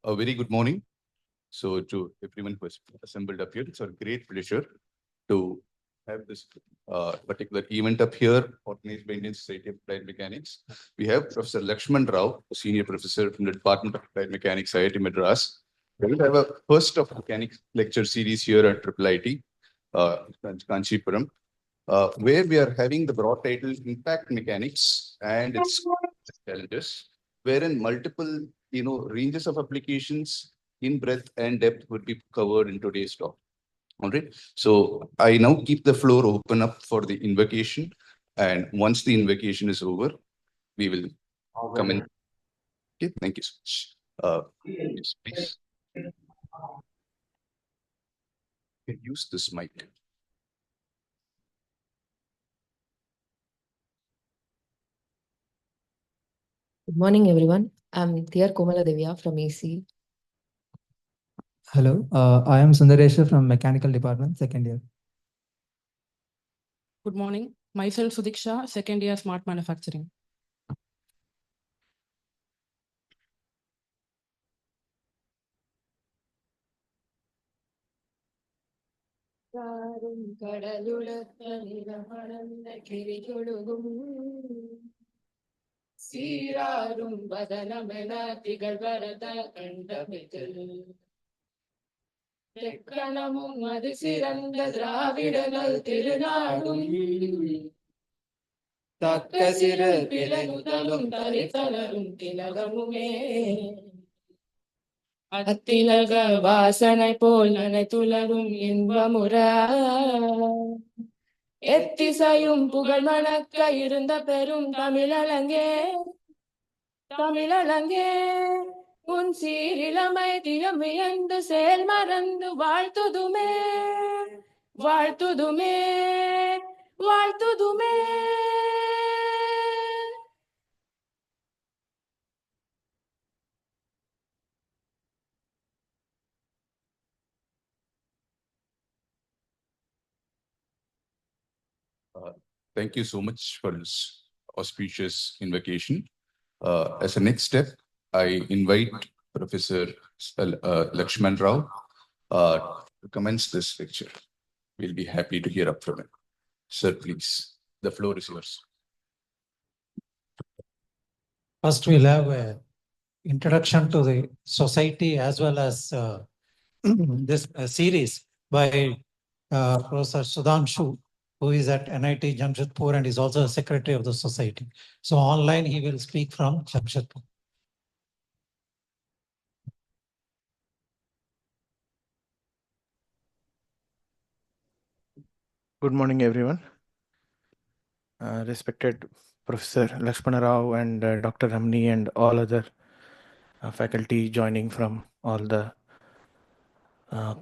A very good morning. So to everyone who has assembled up here, it's a great pleasure to have this particular event up here organized by Indian Society of Applied Mechanics. We have Professor Lakshman Rao, a senior professor from the Department of Applied Mechanics, IIT Madras. We will have a first of mechanics lecture series here at IIIT, Kanchipuram, where we are having the broad title Impact Mechanics and its challenges, wherein multiple ranges of applications in breadth and depth would be covered in today's talk. All right. So I now keep the floor open up for the invocation. And once the invocation is over, we will come in. Okay, thank you so much. Yes, please. You can use this mic. Good morning, everyone. I'm Thiyar Komala Devya from AC. Hello, I am Sundaresha from Mechanical Department, second year. Good morning. Myself Sudiksha, second year Smart Manufacturing. சீராரும் வதனமென திகழ்வரத கண்டமிதில் தெக்கணமும் அது சிறந்த திராவிடர்கள் திருநாடும் தக்க சிறு பிறகுதலும் தரித்தனரும் திலகமுமே அத்திலக வாசனை போல் நனைத்துலகும் இன்பமுற எத்திசையும் புகழ் மணக்க இருந்த பெரும் தமிழலங்கே தமிழலங்கே உன் சீரிழமை திறமியந்து செயல் மறந்து வாழ்த்துதுமே வாழ்த்துதுமே வாழ்த்துதுமே. Thank you so much for this auspicious invocation. As a next step, I invite Professor Lakshman Rao to commence this lecture. We'll be happy to hear up from him. Sir, please, the floor is yours. First, we'll have an introduction to the society as well as this series by Professor Sudhanshu, who is at NIT Jamshedpur and is also a secretary of the society. So online, he will speak from Jamshedpur. Good morning, everyone. Respected Professor Lakshmana Rao and Dr. Ramni and all other faculty joining from all the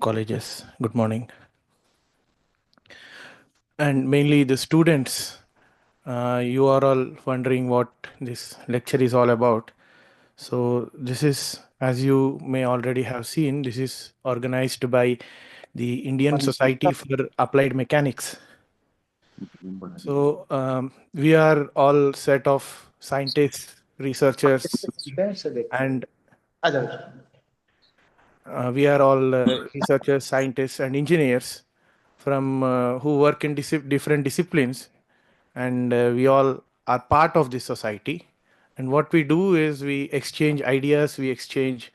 colleges. Good morning. And mainly the students, you are all wondering what this lecture is all about. So this is, as you may already have seen, this is organized by the Indian Society for Applied Mechanics. So we are all set of scientists, researchers, and we are all researchers, scientists, and engineers from who work in different disciplines, and we all are part of this society. And what we do is we exchange ideas, we exchange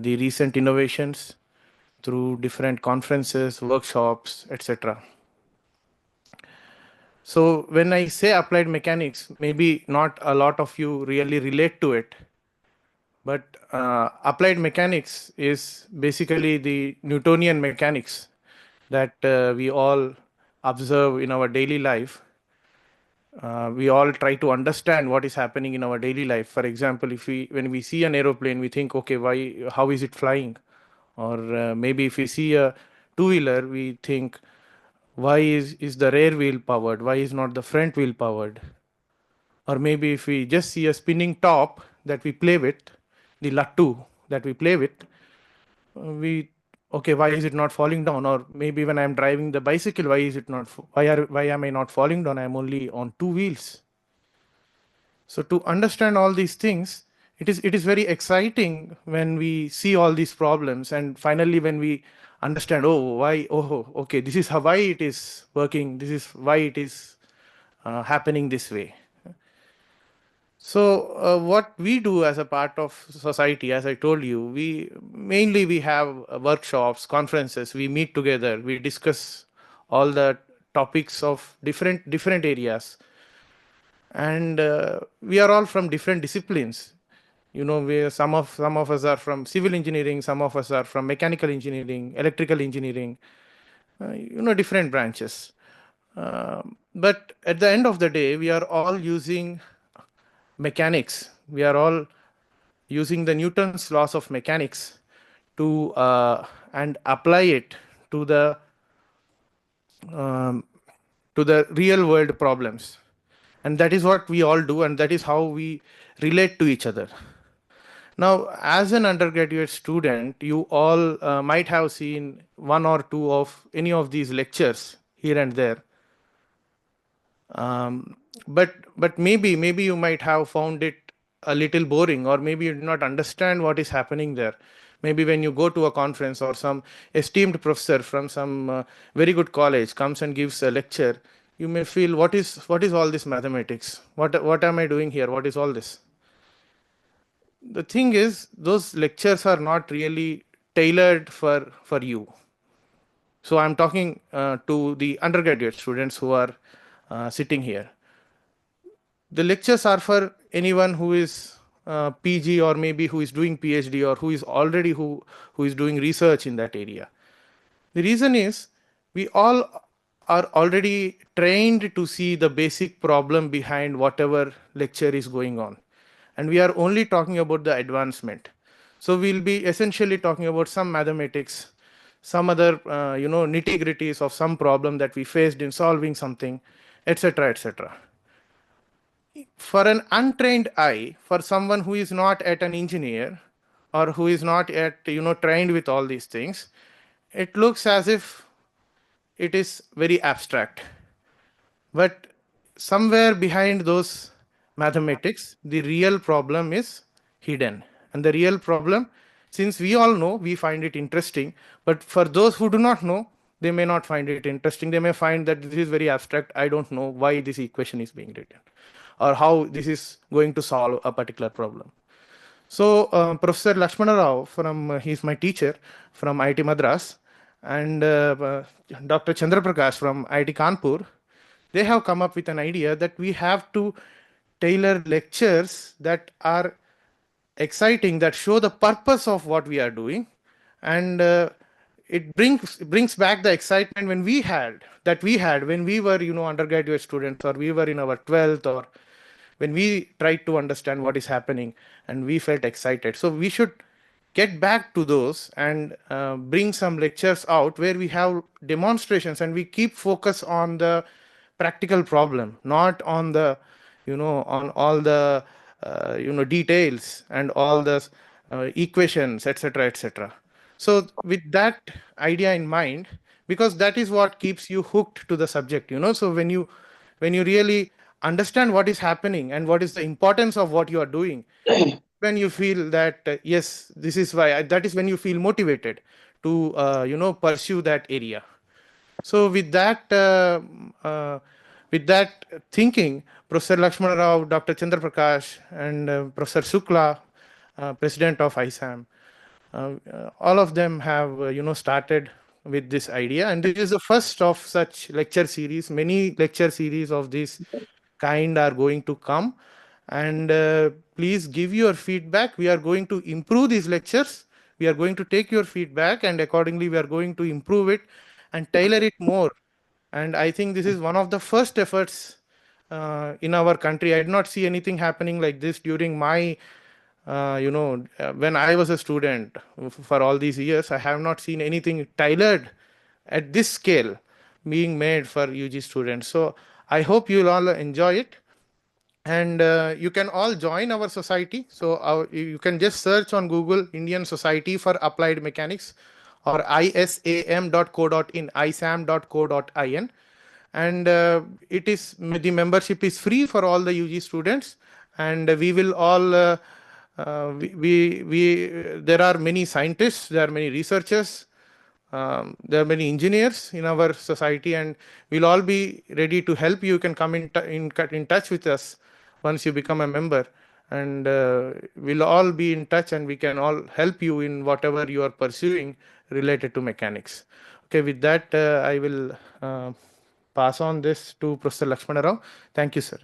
the recent innovations through different conferences, workshops, etc. So when I say applied mechanics, maybe not a lot of you really relate to it, but applied mechanics is basically the Newtonian mechanics that we all observe in our daily life. We all try to understand what is happening in our daily life. For example, when we see an aeroplane, we think, okay, how is it flying? Or maybe if we see a two-wheeler, we think, why is the rear wheel powered? Why is not the front wheel powered? Or maybe if we just see a spinning top that we play with, the lattu that we play with, okay, why is it not falling down? Or maybe when I'm driving the bicycle, why am I not falling down? I'm only on two wheels. So to understand all these things, it is very exciting when we see all these problems, and finally when we understand, oh, why, oh, okay, this is how, why it is working, this is why it is happening this way. So what we do as a part of society, as I told you, we have workshops, conferences, we meet together, we discuss all the topics of different areas, and we are all from different disciplines. You know, some of us are from civil engineering, some of us are from mechanical engineering, electrical engineering, different branches. But at the end of the day, we are all using mechanics. We are all using the Newton's laws of mechanics to and apply it to the um, real world problems. And that is what we all do, and that is how we relate to each other. Now, as an undergraduate student, you all might have seen one or two of any of these lectures here and there. But maybe you might have found it a little boring, or maybe you do not understand what is happening there. Maybe when you go to a conference or some esteemed professor from some very good college comes and gives a lecture, you may feel, what is all this mathematics? What am I doing here? What is all this? The thing is, those lectures are not really tailored for you. So I'm talking to the undergraduate students who are sitting here. The lectures are for anyone who is PG, or maybe who is doing PhD, or who is already who is doing research in that area. The reason is, we all are already trained to see the basic problem behind whatever lecture is going on, and we are only talking about the advancement. So we'll be essentially talking about some mathematics, some other nitty-gritties of some problem that we faced in solving something, etc., etc. For an untrained eye, for someone who is not at an engineer, or who is not yet trained with all these things, it looks as if it is very abstract. But somewhere behind those mathematics, the real problem is hidden. And the real problem, since we all know, we find it interesting, but for those who do not know, they may not find it interesting. They may find that this is very abstract. I don't know why this equation is being written, or how this is going to solve a particular problem. So Professor Lakshmana Rao, he's my teacher from IIT Madras, and Dr. Chandra Prakash from IIT Kanpur, they have come up with an idea that we have to tailor lectures that are exciting, that show the purpose of what we are doing, and it brings back the excitement when we had when we were undergraduate students, or we were in our 12th, or when we tried to understand what is happening and we felt excited. So we should get back to those and bring some lectures out where we have demonstrations and we keep focus on the practical problem, not on the on all the details and all the equations, etc., etc. So with that idea in mind, because that is what keeps you hooked to the subject, so when you really understand what is happening and what is the importance of what you are doing, when you feel that yes, this is why, that is when you feel motivated to pursue that area. So with that thinking, Professor Lakshmana Rao, Dr. Chandra Prakash, and Professor Shukla, president of ISAM, all of them have started with this idea, and this is the first of such lecture series. Many lecture series of this kind are going to come, and please give your feedback. We are going to improve these lectures. We are going to take your feedback, and accordingly we are going to improve it and tailor it more. And I think this is one of the first efforts in our country. I did not see anything happening like this during my when I was a student. For all these years, I have not seen anything tailored at this scale being made for UG students. So I hope you'll all enjoy it, and you can all join our society. So you can just search on Google Indian Society for Applied Mechanics, or isam.co.in, isam.co.in, and the membership is free for all the UG students, and we will all there are many scientists, there are many researchers, there are many engineers in our society, and we'll all be ready to help you. You can come in touch with us once you become a member, and we'll all be in touch, and we can all help you in whatever you are pursuing related to mechanics. Okay, with that, I will pass on this to Professor Lakshmana Rao. Thank you, sir.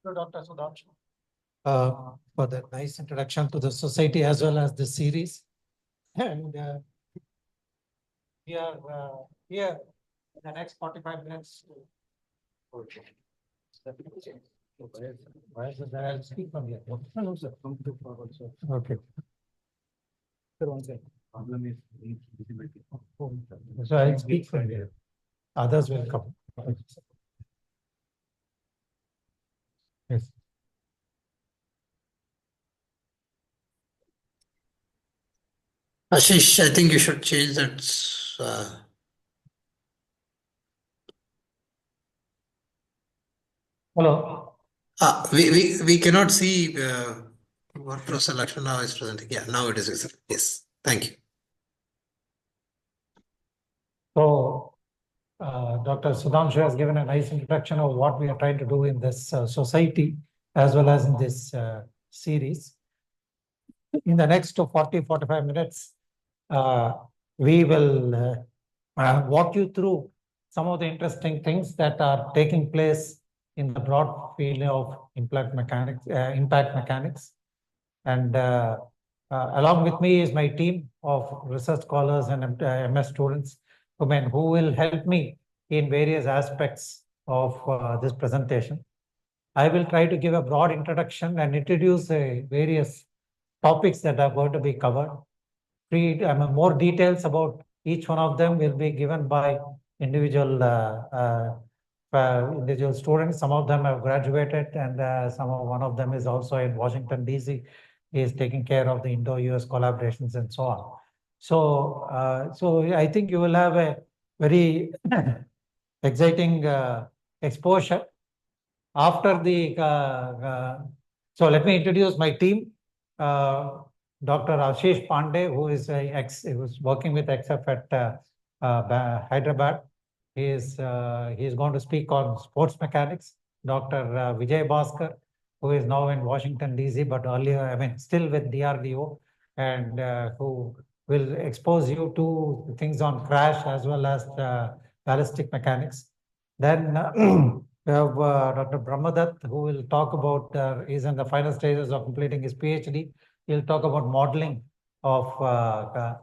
Dr. Sudhanshu, for the nice introduction to the society as well as the series. And we are here in the next 45 minutes. Why is it that I'll speak from here? No, sir. Come to forward, sir. Okay. Sir, one second. Problem is visibility. So I'll speak from here. Others will come. Yes. Ashish, I think you should change that. Hello. We cannot see what Professor Lakshmana is presenting. Yeah, now it is visible. Yes, thank you. So, Dr. Sudhanshu has given a nice introduction of what we are trying to do in this society as well as in this series. In the next 40-45 minutes, we will walk you through some of the interesting things that are taking place in the broad field of impact mechanics. And along with me is my team of research scholars and MS students who will help me in various aspects of this presentation. I will try to give a broad introduction and introduce various topics that are going to be covered. More details about each one of them will be given by individual students. Some of them have graduated, and one of them is also in Washington, D.C. He is taking care of the Indo-US collaborations and so on. So I think you will have a very exciting exposure. After the, so let me introduce my team. Dr. Ashish Pandey, who was working with XF at Hyderabad. He is going to speak on sports mechanics. Dr. Vijay Bhaskar, who is now in Washington, D.C., but earlier, still with DRDO, and who will expose you to things on crash as well as ballistic mechanics. Then we have Dr. Brahmadatt, who will talk about, is in the final stages of completing his PhD. He'll talk about modeling of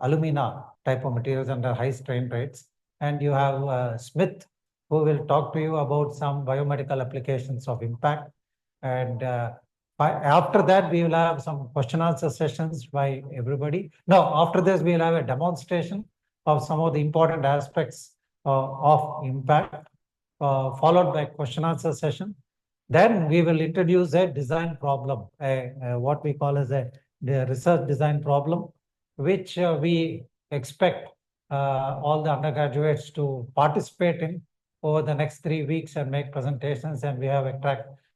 alumina type of materials under high strain rates. And you have Smith, who will talk to you about some biomedical applications of impact. And after that, we will have some question answer sessions by everybody. No, after this, we'll have a demonstration of some of the important aspects of impact, followed by question answer session. Then we will introduce a design problem, what we call as the research design problem, which we expect all the undergraduates to participate in over the next 3 weeks and make presentations. And we have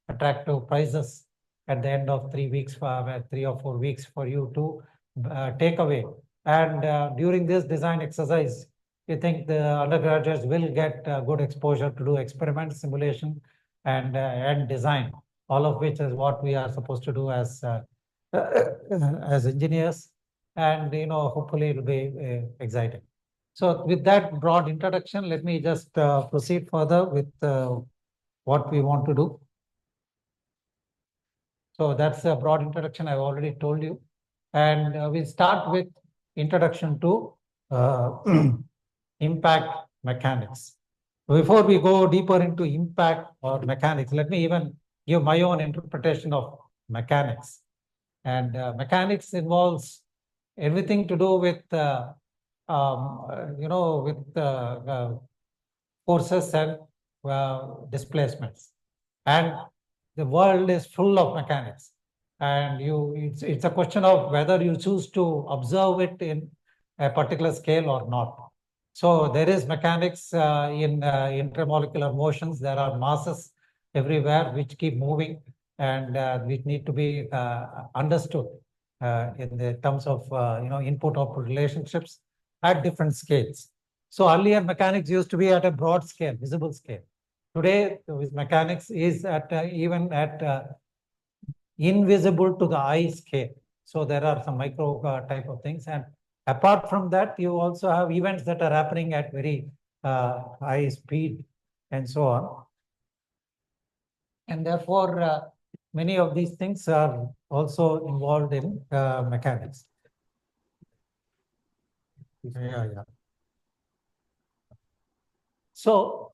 attractive prizes at the end of 3 weeks, 3 or 4 weeks for you to take away. And during this design exercise, we think the undergraduates will get good exposure to do experiment simulation and design, all of which is what we are supposed to do as engineers. And hopefully it will be exciting. So with that broad introduction, let me just proceed further with what we want to do. So that's a broad introduction I've already told you. And we'll start with introduction to impact mechanics. Before we go deeper into impact or mechanics, let me even give my own interpretation of mechanics. And mechanics involves everything to do with forces and displacements. And the world is full of mechanics. And it's a question of whether you choose to observe it in a particular scale or not. So there is mechanics in intermolecular motions. There are masses everywhere which keep moving and which need to be understood in the terms of input-output relationships at different scales. So earlier mechanics used to be at a broad scale, visible scale. Today, mechanics is at even at invisible to the eye scale. So there are some micro type of things. And apart from that, you also have events that are happening at very high speed and so on. And therefore, many of these things are also involved in mechanics. Yeah. So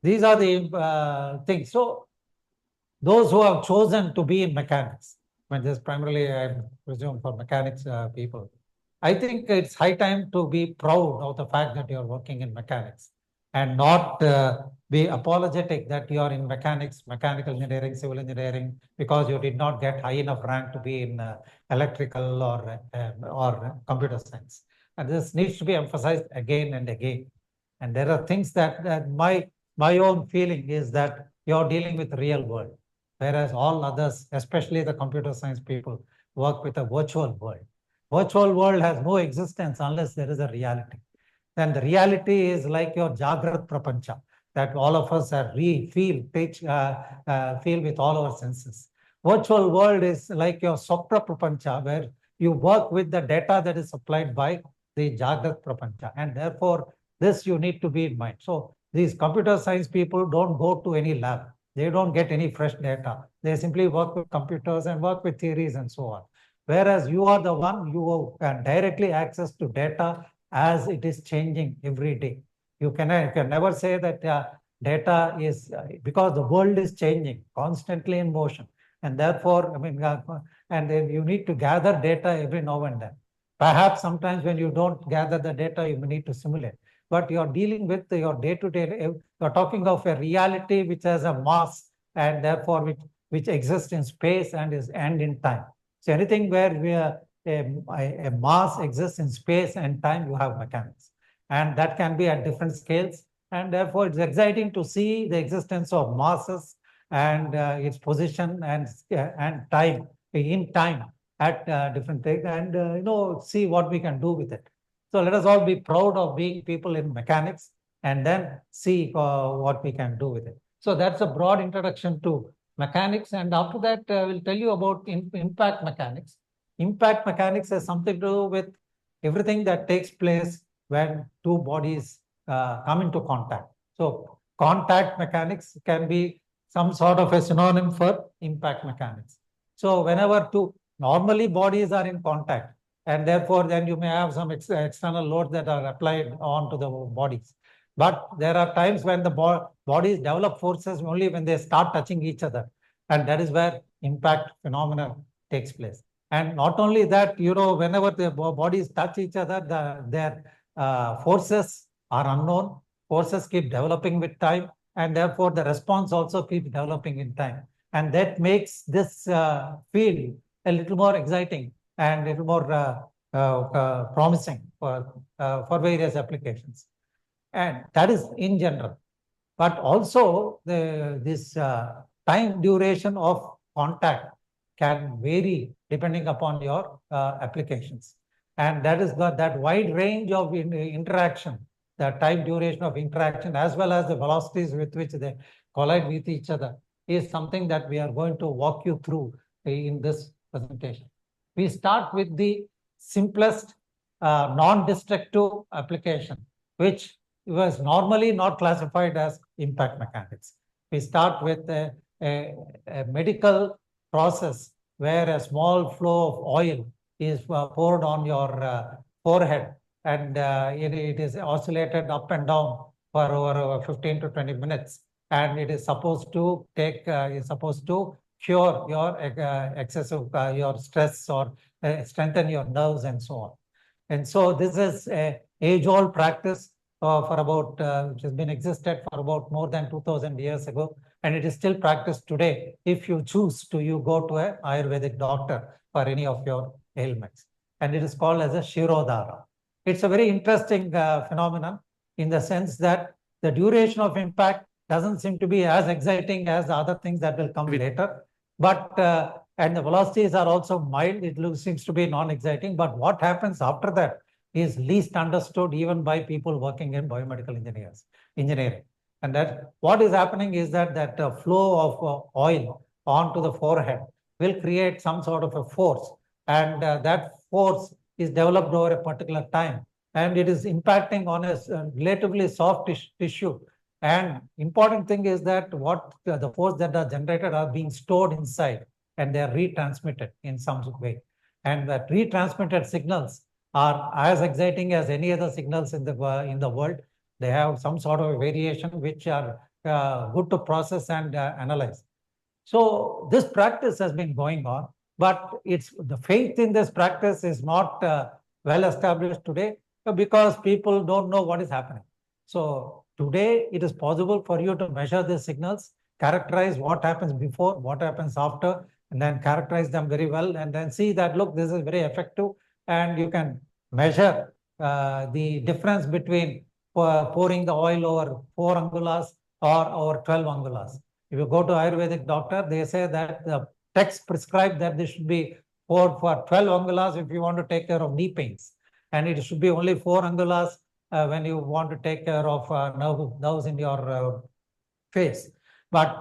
these are the things. So those who have chosen to be in mechanics, when this primarily, I presume, for mechanics people, I think it's high time to be proud of the fact that you're working in mechanics and not be apologetic that you are in mechanics, mechanical engineering, civil engineering, because you did not get high enough rank to be in electrical or computer science. And this needs to be emphasized again and again. And there are things that my own feeling is that you're dealing with the real world, whereas all others, especially the computer science people, work with a virtual world. Virtual world has no existence unless there is a reality. Then the reality is like your Jagrat Prapancha, that all of us are feel with all our senses. Virtual world is like your Sopra Prapancha, where you work with the data that is supplied by the Jagrat Prapancha. And therefore, this you need to be in mind. So these computer science people don't go to any lab. They don't get any fresh data. They simply work with computers and work with theories and so on. Whereas you are the one, you can directly access to data as it is changing every day. You can never say that data is, because the world is changing, constantly in motion. And therefore, and then you need to gather data every now and then. Perhaps sometimes when you don't gather the data, you need to simulate. But you're dealing with your day-to-day, you're talking of a reality which has a mass and therefore which exists in space and in time. So anything where a mass exists in space and time, you have mechanics. And that can be at different scales. And therefore, it's exciting to see the existence of masses and its position and time, in time at different things, and see what we can do with it. So let us all be proud of being people in mechanics and then see what we can do with it. So that's a broad introduction to mechanics. And after that, we'll tell you about impact mechanics. Impact mechanics has something to do with everything that takes place when two bodies come into contact. So contact mechanics can be some sort of a synonym for impact mechanics. So whenever normally bodies are in contact, and therefore then you may have some external loads that are applied onto the bodies. But there are times when the bodies develop forces only when they start touching each other. And that is where impact phenomena takes place. And not only that, whenever the bodies touch each other, their forces are unknown. Forces keep developing with time. And therefore, the response also keeps developing in time. And that makes this field a little more exciting and a little more promising for various applications. And that is in general. But also, this time duration of contact can vary depending upon your applications. And that is that wide range of interaction, the time duration of interaction, as well as the velocities with which they collide with each other, is something that we are going to walk you through in this presentation. We start with the simplest non-destructive application, which was normally not classified as impact mechanics. We start with a medical process where a small flow of oil is poured on your forehead, and it is oscillated up and down for over 15 to 20 minutes. And it is supposed to cure your excessive your stress or strengthen your nerves and so on. And so this is a age-old practice for about which has been existed for about more than 2000 years ago, and it is still practiced today if you choose to go to an Ayurvedic doctor for any of your ailments. And it is called as a Shirodhara. It's a very interesting phenomenon in the sense that the duration of impact doesn't seem to be as exciting as the other things that will come later. But and the velocities are also mild. Seems to be non-exciting. But what happens after that is least understood even by people working in biomedical engineering. And that what is happening is that flow of oil onto the forehead will create some sort of a force, and that force is developed over a particular time, and it is impacting on a relatively soft tissue. And important thing is that what the force that are generated are being stored inside, and they are retransmitted in some way. And that retransmitted signals are as exciting as any other signals in the world. They have some sort of variation which are good to process and analyze. So this practice has been going on, but it's the faith in this practice is not well established today because people don't know what is happening. So today it is possible for you to measure the signals, characterize what happens before, what happens after, and then characterize them very well, and then see that, look, this is very effective, and you can measure the difference between pouring the oil over 4 angulas or over 12 angulas. If you go to Ayurvedic doctor, they say that the text prescribed that this should be poured for 12 angulas if you want to take care of knee pains. And it should be only 4 angulas when you want to take care of nerves in your face. But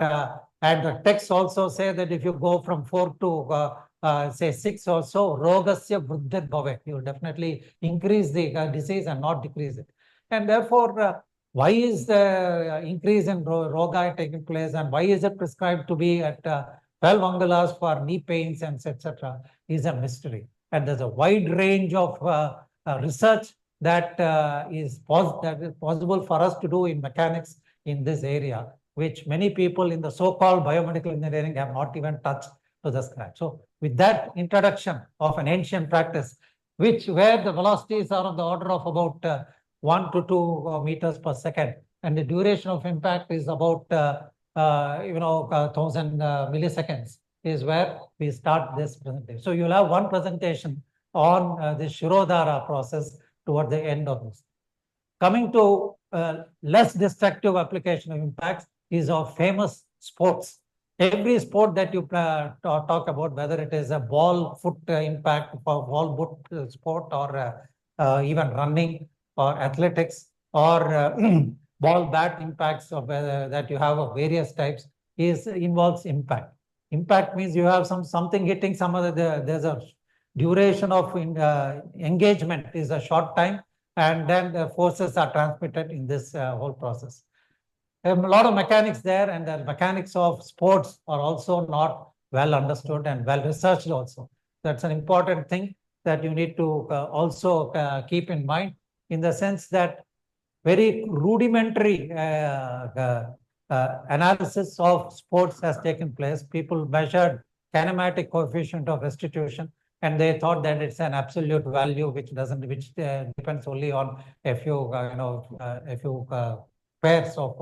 and the texts also say that if you go from 4 to say 6 or so, rogasya vruddhir bhavet, you will definitely increase the disease and not decrease it. And therefore, why is the increase in roga taking place, and why is it prescribed to be at 12 angulas for knee pains and etc. is a mystery. And there's a wide range of research that is possible for us to do in mechanics in this area, which many people in the so-called biomedical engineering have not even touched to the scratch. So with that introduction of an ancient practice, where the velocities are on the order of about 1 to 2 meters per second, and the duration of impact is about 1,000 milliseconds, is where we start this presentation. So you'll have one presentation on the Shirodhara process toward the end of this. Coming to less destructive application of impacts is of famous sports. Every sport that you talk about, whether it is a ball foot impact for ball foot sport, or even running or athletics, or ball bat impacts of that you have of various types, involves impact. Impact means you have something hitting some other. There's a duration of engagement is a short time, and then the forces are transmitted in this whole process. A lot of mechanics there, and the mechanics of sports are also not well understood and well researched also. That's an important thing that you need to also keep in mind, in the sense that very rudimentary analysis of sports has taken place. People measured kinematic coefficient of restitution, and they thought that it's an absolute value which depends only on a few pairs of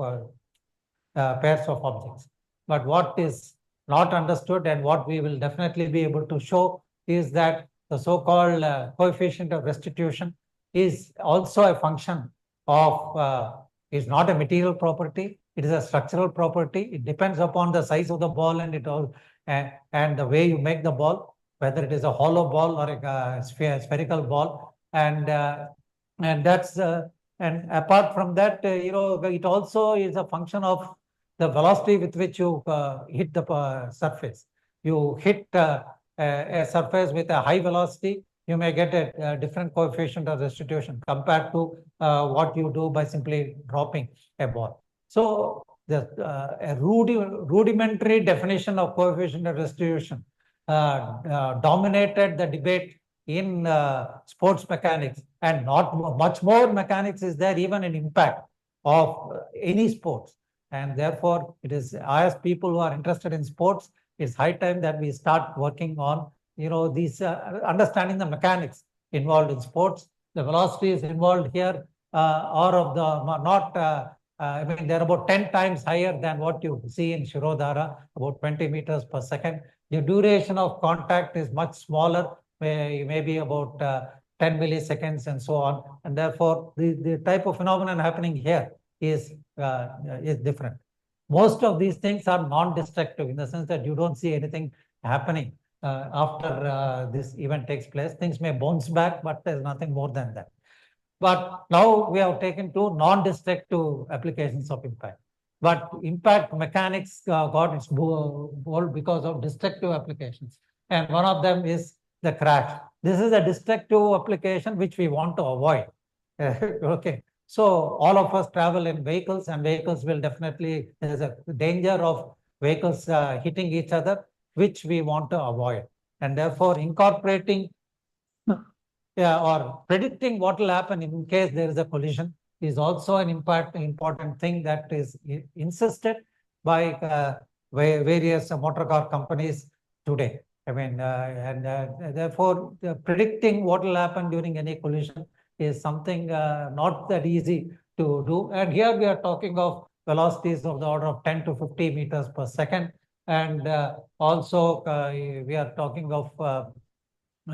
objects. But what is not understood, and what we will definitely be able to show, is that the so-called coefficient of restitution is also a function of is not a material property. It is a structural property. It depends upon the size of the ball and the way you make the ball, whether it is a hollow ball or a spherical ball, and that's and apart from that, it also is a function of the velocity with which you hit the surface. You hit a surface with a high velocity, you may get a different coefficient of restitution compared to what you do by simply dropping a ball. So a rudimentary definition of coefficient of restitution dominated the debate in sports mechanics, and not much more mechanics is there even in impact of any sports. And therefore, it is, as people who are interested in sports, it's high time that we start working on these understanding the mechanics involved in sports. The velocities involved here are of the not I mean, they're about 10 times higher than what you see in Shirodhara, about 20 meters per second. The duration of contact is much smaller, maybe about 10 milliseconds and so on. And therefore, the type of phenomenon happening here is different. Most of these things are non-destructive in the sense that you don't see anything happening after this event takes place. Things may bounce back, but there's nothing more than that. But now we have taken two non-destructive applications of impact. But impact mechanics got its bold because of destructive applications. And one of them is the crash. This is a destructive application which we want to avoid. Okay. So all of us travel in vehicles, and vehicles will definitely, there's a danger of vehicles hitting each other, which we want to avoid. And therefore incorporating or predicting what will happen in case there is a collision is also an important thing that is insisted by various motor car companies today. I mean, therefore, predicting what will happen during any collision is something not that easy to do. And here we are talking of velocities of the order of 10 to 50 meters per second. And also we are talking of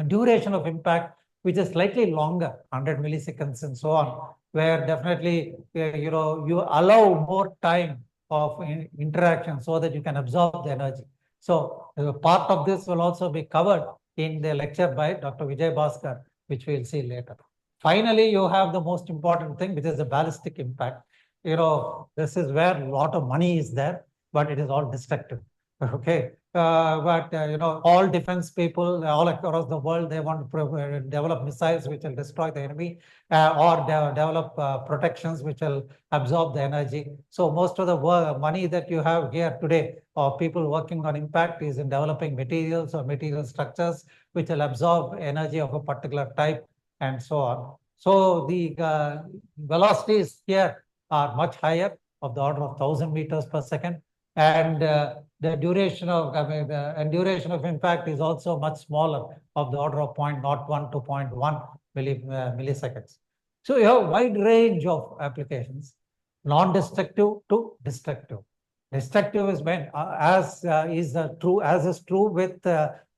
duration of impact, which is slightly longer, 100 milliseconds and so on, where definitely, you allow more time of interaction so that you can absorb the energy. So part of this will also be covered in the lecture by Dr. Vijay Bhaskar, which we'll see later. Finally, you have the most important thing, which is the ballistic impact. This is where a lot of money is there, but it is all destructive. Okay. But all defense people all across the world, they want to develop missiles which will destroy the enemy, or develop protections which will absorb the energy. So most of the money that you have here today, or people working on impact, is in developing materials or material structures which will absorb energy of a particular type and so on. So the velocities here are much higher, of the order of 1,000 meters per second. And the duration of duration of impact is also much smaller, of the order of 0.01 to 0.1 milliseconds. So you have a wide range of applications, non-destructive to destructive. Destructive is when, as is true with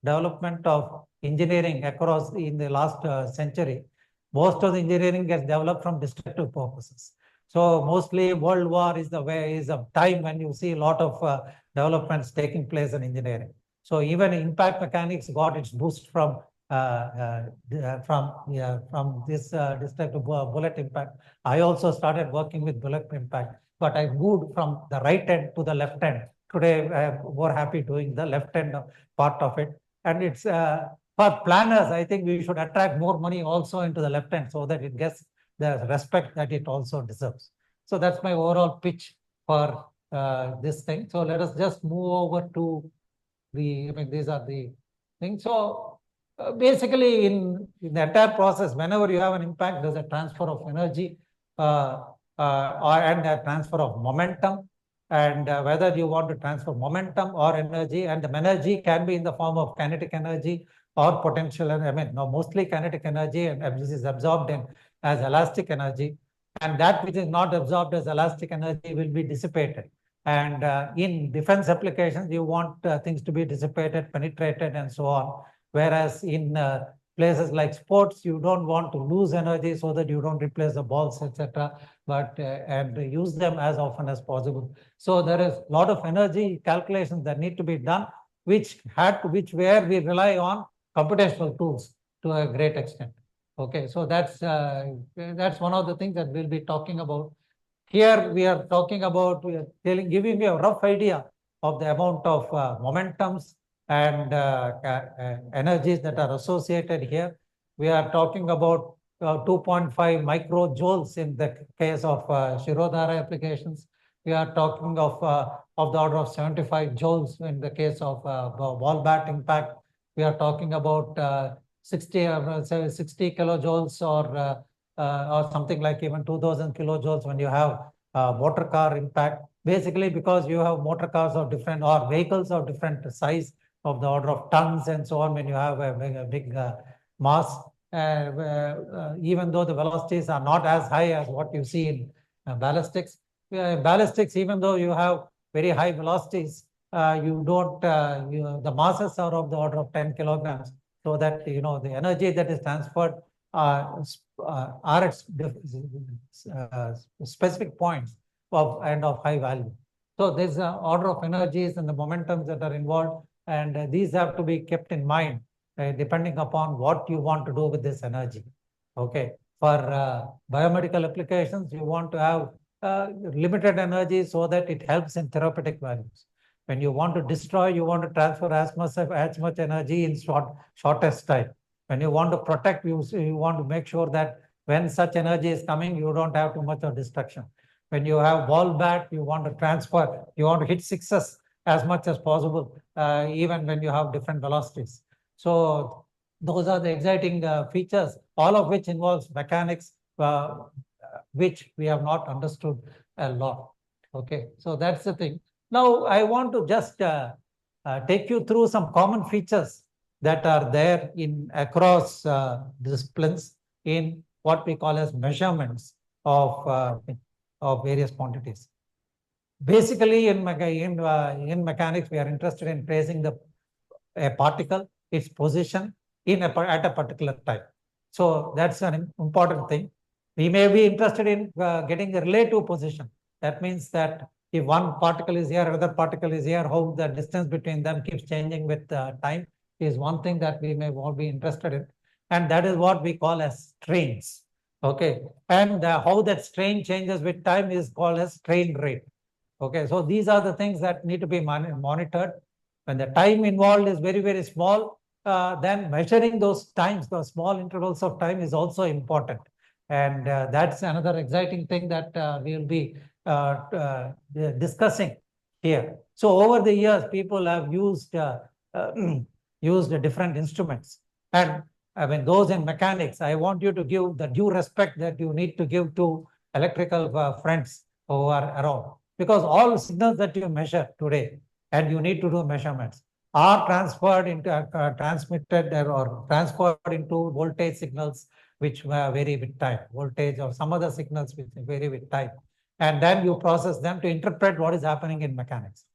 development of engineering across in the last century. Most of the engineering gets developed from destructive purposes. So mostly World War is a time when you see a lot of developments taking place in engineering. So even impact mechanics got its boost from this destructive bullet impact. I also started working with bullet impact, but I moved from the right end to the left end. Today, I'm more happy doing the left end part of it. And it's for planners, I think we should attract more money also into the left end so that it gets the respect that it also deserves. So that's my overall pitch for this thing. So let us just move over to these are the things. So basically in the entire process, whenever you have an impact, there's a transfer of energy and a transfer of momentum. And whether you want to transfer momentum or energy, and the energy can be in the form of kinetic energy or potential, mostly kinetic energy, and this is absorbed in as elastic energy, and that which is not absorbed as elastic energy will be dissipated. And in defense applications, you want things to be dissipated, penetrated, and so on. Whereas in places like sports, you don't want to lose energy so that you don't replace the balls, etc., but and use them as often as possible. So there is a lot of energy calculations that need to be done, where we rely on computational tools to a great extent. Okay, so that's one of the things that we'll be talking about. Here we are talking about, giving you a rough idea of the amount of momentums and energies that are associated here. We are talking about 2.5 microjoules in the case of Shirodhara applications. We are talking of the order of 75 joules in the case of ball bat impact. We are talking about 60 kilojoules or something like even 2000 kilojoules when you have motor car impact. Basically, because you have motor cars of different or vehicles of different size, of the order of tons and so on, when you have a big mass, even though the velocities are not as high as what you see in ballistics. Ballistics, even though you have very high velocities, the masses are of the order of 10 kilograms, so that the energy that is transferred are at specific points of high value. So there's an order of energies and the momentums that are involved, and these have to be kept in mind depending upon what you want to do with this energy. Okay, for biomedical applications, you want to have limited energy so that it helps in therapeutic values. When you want to destroy, you want to transfer as much energy in shortest time. When you want to protect, you want to make sure that when such energy is coming, you don't have too much of destruction. When you have ball bat, you want to transfer, you want to hit sixes as much as possible, even when you have different velocities. So those are the exciting features, all of which involves mechanics, which we have not understood a lot. Okay, so that's the thing. Now I want to just take you through some common features that are there in across disciplines in what we call as measurements of various quantities. Basically, in mechanics, we are interested in tracing a particle, its position at a particular time. So that's an important thing. We may be interested in getting a relative position. That means that if one particle is here, another particle is here, how the distance between them keeps changing with time is one thing that we may all be interested in. And that is what we call as strains. Okay. And how that strain changes with time is called as strain rate. Okay. So these are the things that need to be monitored. When the time involved is very, very small, then measuring those times, those small intervals of time is also important. And that's another exciting thing that we will be discussing here. So over the years, people have used different instruments. And I mean, those in mechanics, I want you to give the due respect that you need to give to electrical friends who are around. Because all signals that you measure today, and you need to do measurements, are transferred into transmitted or transferred into voltage signals which vary with time, voltage or some other signals which vary with time. And then you process them to interpret what is happening in mechanics.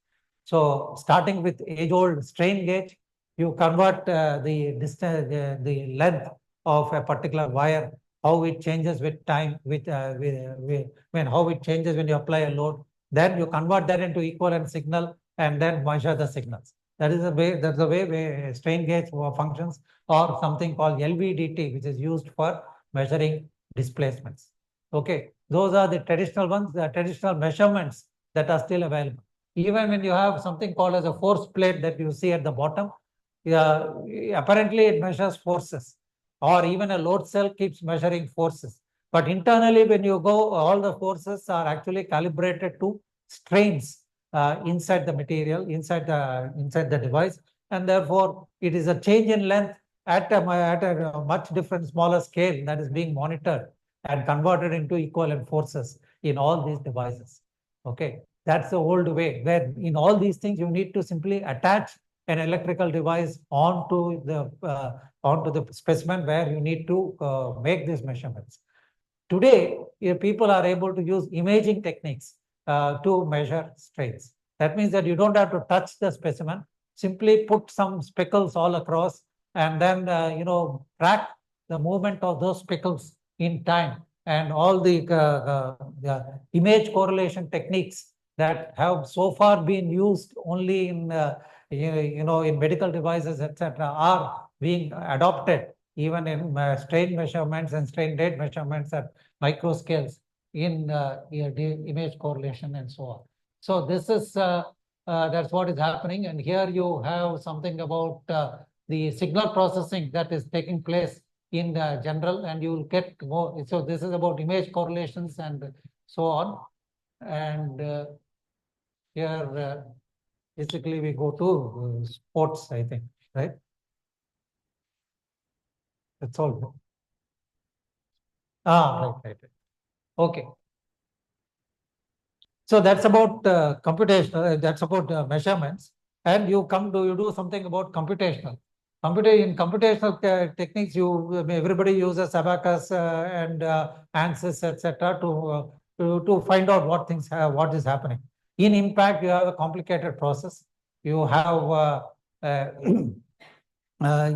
So starting with age-old strain gauge, you convert the distance, the length of a particular wire, how it changes with time, how it changes when you apply a load. Then you convert that into equivalent signal and then measure the signals. That is the way. That's the way strain gauge functions, or something called LVDT, which is used for measuring displacements. Okay, those are the traditional ones, the traditional measurements that are still available. Even when you have something called as a force plate that you see at the bottom, apparently it measures forces, or even a load cell keeps measuring forces. But internally, when you go, all the forces are actually calibrated to strains inside the material, inside the device, and therefore it is a change in length at a much different, smaller scale that is being monitored and converted into equivalent forces in all these devices. Okay, that's the old way, where in all these things you need to simply attach an electrical device onto the specimen where you need to make these measurements. Today, people are able to use imaging techniques to measure strains. That means that you don't have to touch the specimen, simply put some speckles all across, and then track the movement of those speckles in time, and all the image correlation techniques that have so far been used only in in medical devices, etc., are being adopted even in strain measurements and strain rate measurements at micro scales in image correlation and so on. So this is that's what is happening. And here you have something about the signal processing that is taking place in general, and you will get more. So this is about image correlations and so on. And here basically we go to sports, I think, right? That's all. Right. Okay. So that's about computational, that's about measurements. And you do something about computational. In computational techniques, everybody uses abacus and ANSYS, etc., to find out what is happening. In impact, you have a complicated process. You have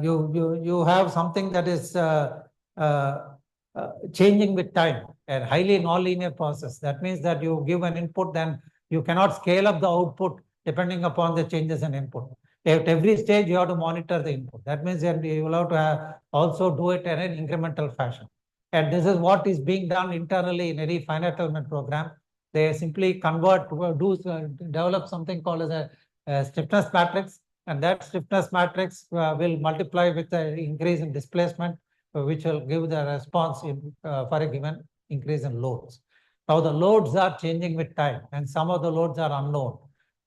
you have something that is changing with time, a highly nonlinear process. That means that you give an input, then you cannot scale up the output depending upon the changes in input. At every stage, you have to monitor the input. That means that you will have to also do it in an incremental fashion. And this is what is being done internally in any finite element program. They simply develop something called as a stiffness matrix, and that stiffness matrix will multiply with the increase in displacement, which will give the response for a given increase in loads. Now the loads are changing with time, and some of the loads are unknown,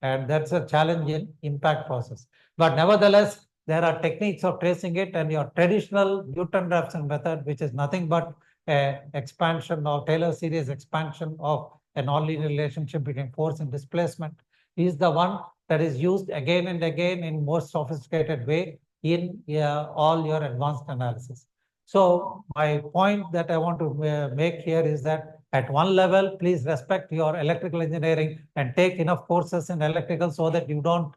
and that's a challenge in impact process. But nevertheless, there are techniques of tracing it, and your traditional Newton-Raphson method, which is nothing but expansion of Taylor series expansion of a nonlinear relationship between force and displacement, is the one that is used again and again in more sophisticated way in all your advanced analysis. So my point that I want to make here is that at one level, please respect your electrical engineering and take enough courses in electrical so that you don't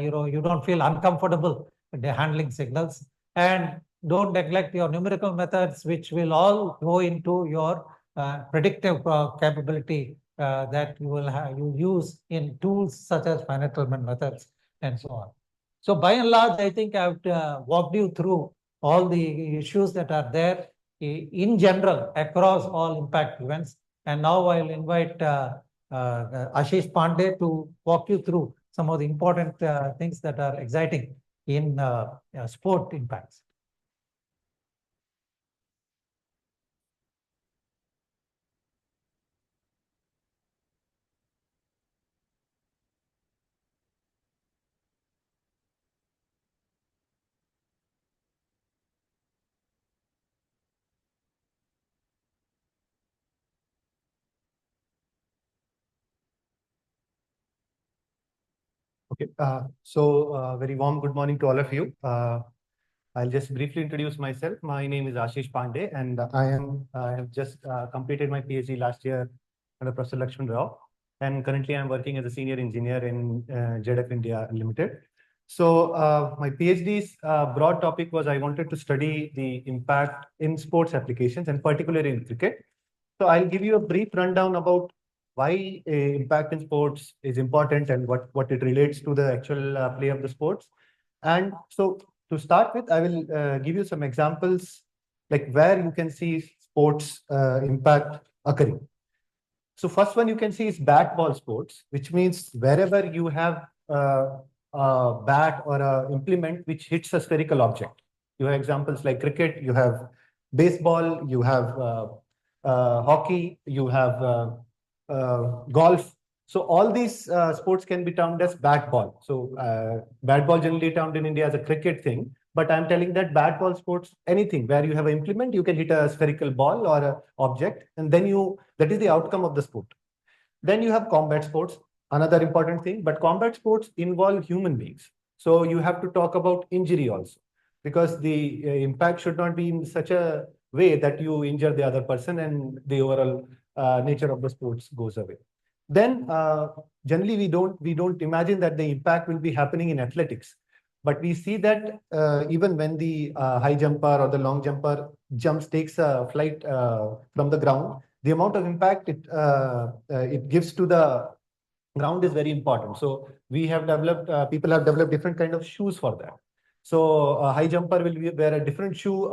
you don't feel uncomfortable handling signals, and don't neglect your numerical methods, which will all go into your predictive capability that you use in tools such as finite element methods and so on. So by and large, I think I've walked you through all the issues that are there in general across all impact events. And now I'll invite Ashish Pandey to walk you through some of the important things that are exciting in sport impacts. Okay, very warm good morning to all of you. I'll just briefly introduce myself. My name is Ashish Pandey, and I have just completed my PhD last year under Professor Lakshman Rao, and currently I'm working as a senior engineer in ZF India Limited. So my PhD's broad topic was I wanted to study the impact in sports applications, and particularly in cricket. So I'll give you a brief rundown about why impact in sports is important and what it relates to the actual play of the sports. And so to start with, I will give you some examples like where you can see sports impact occurring. So first one you can see is bat ball sports, which means wherever you have a bat or a implement which hits a spherical object. You have examples like cricket, you have baseball, you have hockey, you have golf. So all these sports can be termed as bat ball. So bat ball generally termed in India as a cricket thing, but I'm telling that bat ball sports, anything where you have an implement, you can hit a spherical ball or an object, and then that is the outcome of the sport. Then you have combat sports, another important thing, but combat sports involve human beings. So you have to talk about injury also, because the impact should not be in such a way that you injure the other person and the overall nature of the sports goes away. Then generally we don't imagine that the impact will be happening in athletics, but we see that even when the high jumper or the long jumper takes a flight from the ground, the amount of impact it gives to the ground is very important. So we have developed, people have developed different kind of shoes for that. So a high jumper will wear a different shoe.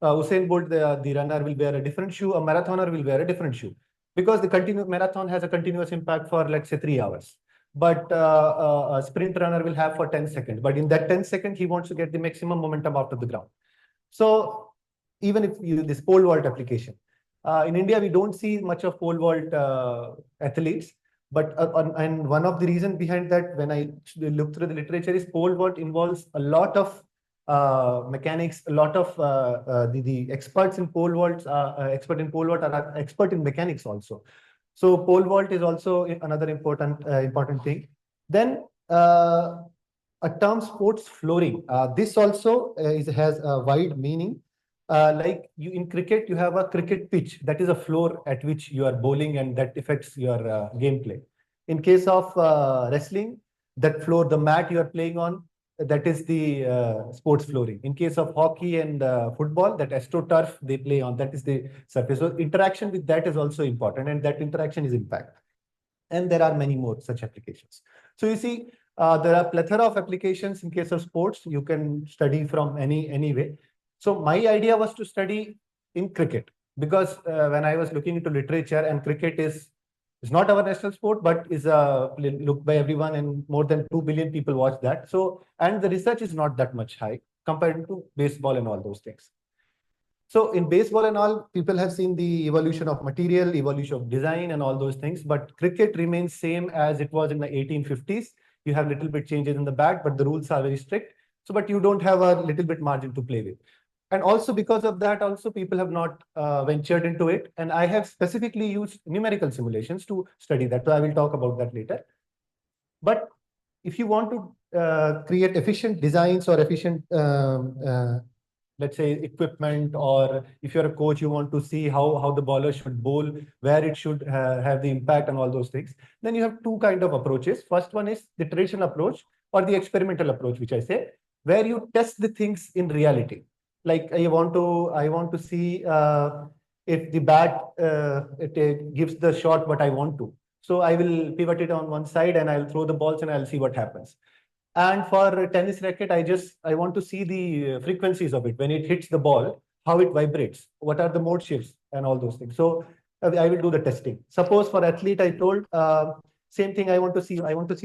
Usain Bolt, the runner, will wear a different shoe. A marathoner will wear a different shoe, because the marathon has a continuous impact for, let's say, 3 hours. But a sprint runner will have for 10 seconds. But in that 10 seconds, he wants to get the maximum momentum out of the ground. So even if this pole vault application, in India, we don't see much of pole vault athletes. But and one of the reasons behind that, when I look through the literature, is pole vault involves a lot of mechanics. A lot of the experts in pole vaults, expert in pole vault are expert in mechanics also. So pole vault is also another important thing. Then a term sports flooring. This also has a wide meaning. Like in cricket, you have a cricket pitch. That is a floor at which you are bowling, and that affects your gameplay. In case of wrestling, that floor, the mat you are playing on, that is the sports flooring. In case of hockey and football, that astroturf they play on, that is the surface. So interaction with that is also important, and that interaction is impact. And there are many more such applications. So you see, there are plethora of applications in case of sports. You can study from any way. So my idea was to study in cricket, because when I was looking into literature, and cricket is not our national sport, but is looked by everyone, and more than 2 billion people watch that. So, and the research is not that much high compared to baseball and all those things. So in baseball and all, people have seen the evolution of material, evolution of design and all those things, but cricket remains same as it was in the 1850s. You have little bit changes in the bat, but the rules are very strict. So, but you don't have a little bit margin to play with. And also because of that, also people have not ventured into it. And I have specifically used numerical simulations to study that. So I will talk about that later. But if you want to create efficient designs or efficient, let's say, equipment, or if you're a coach, you want to see how the bowler should bowl, where it should have the impact and all those things, then you have two kind of approaches. First one is the traditional approach or the experimental approach, which I say, where you test the things in reality. Like I want to see if the bat it gives the shot what I want to. So I will pivot it on one side and I'll throw the balls and I'll see what happens. And for a tennis racket, I want to see the frequencies of it. When it hits the ball, how it vibrates, what are the mode shifts and all those things. So I will do the testing. Suppose for athlete, I told same thing. I want to see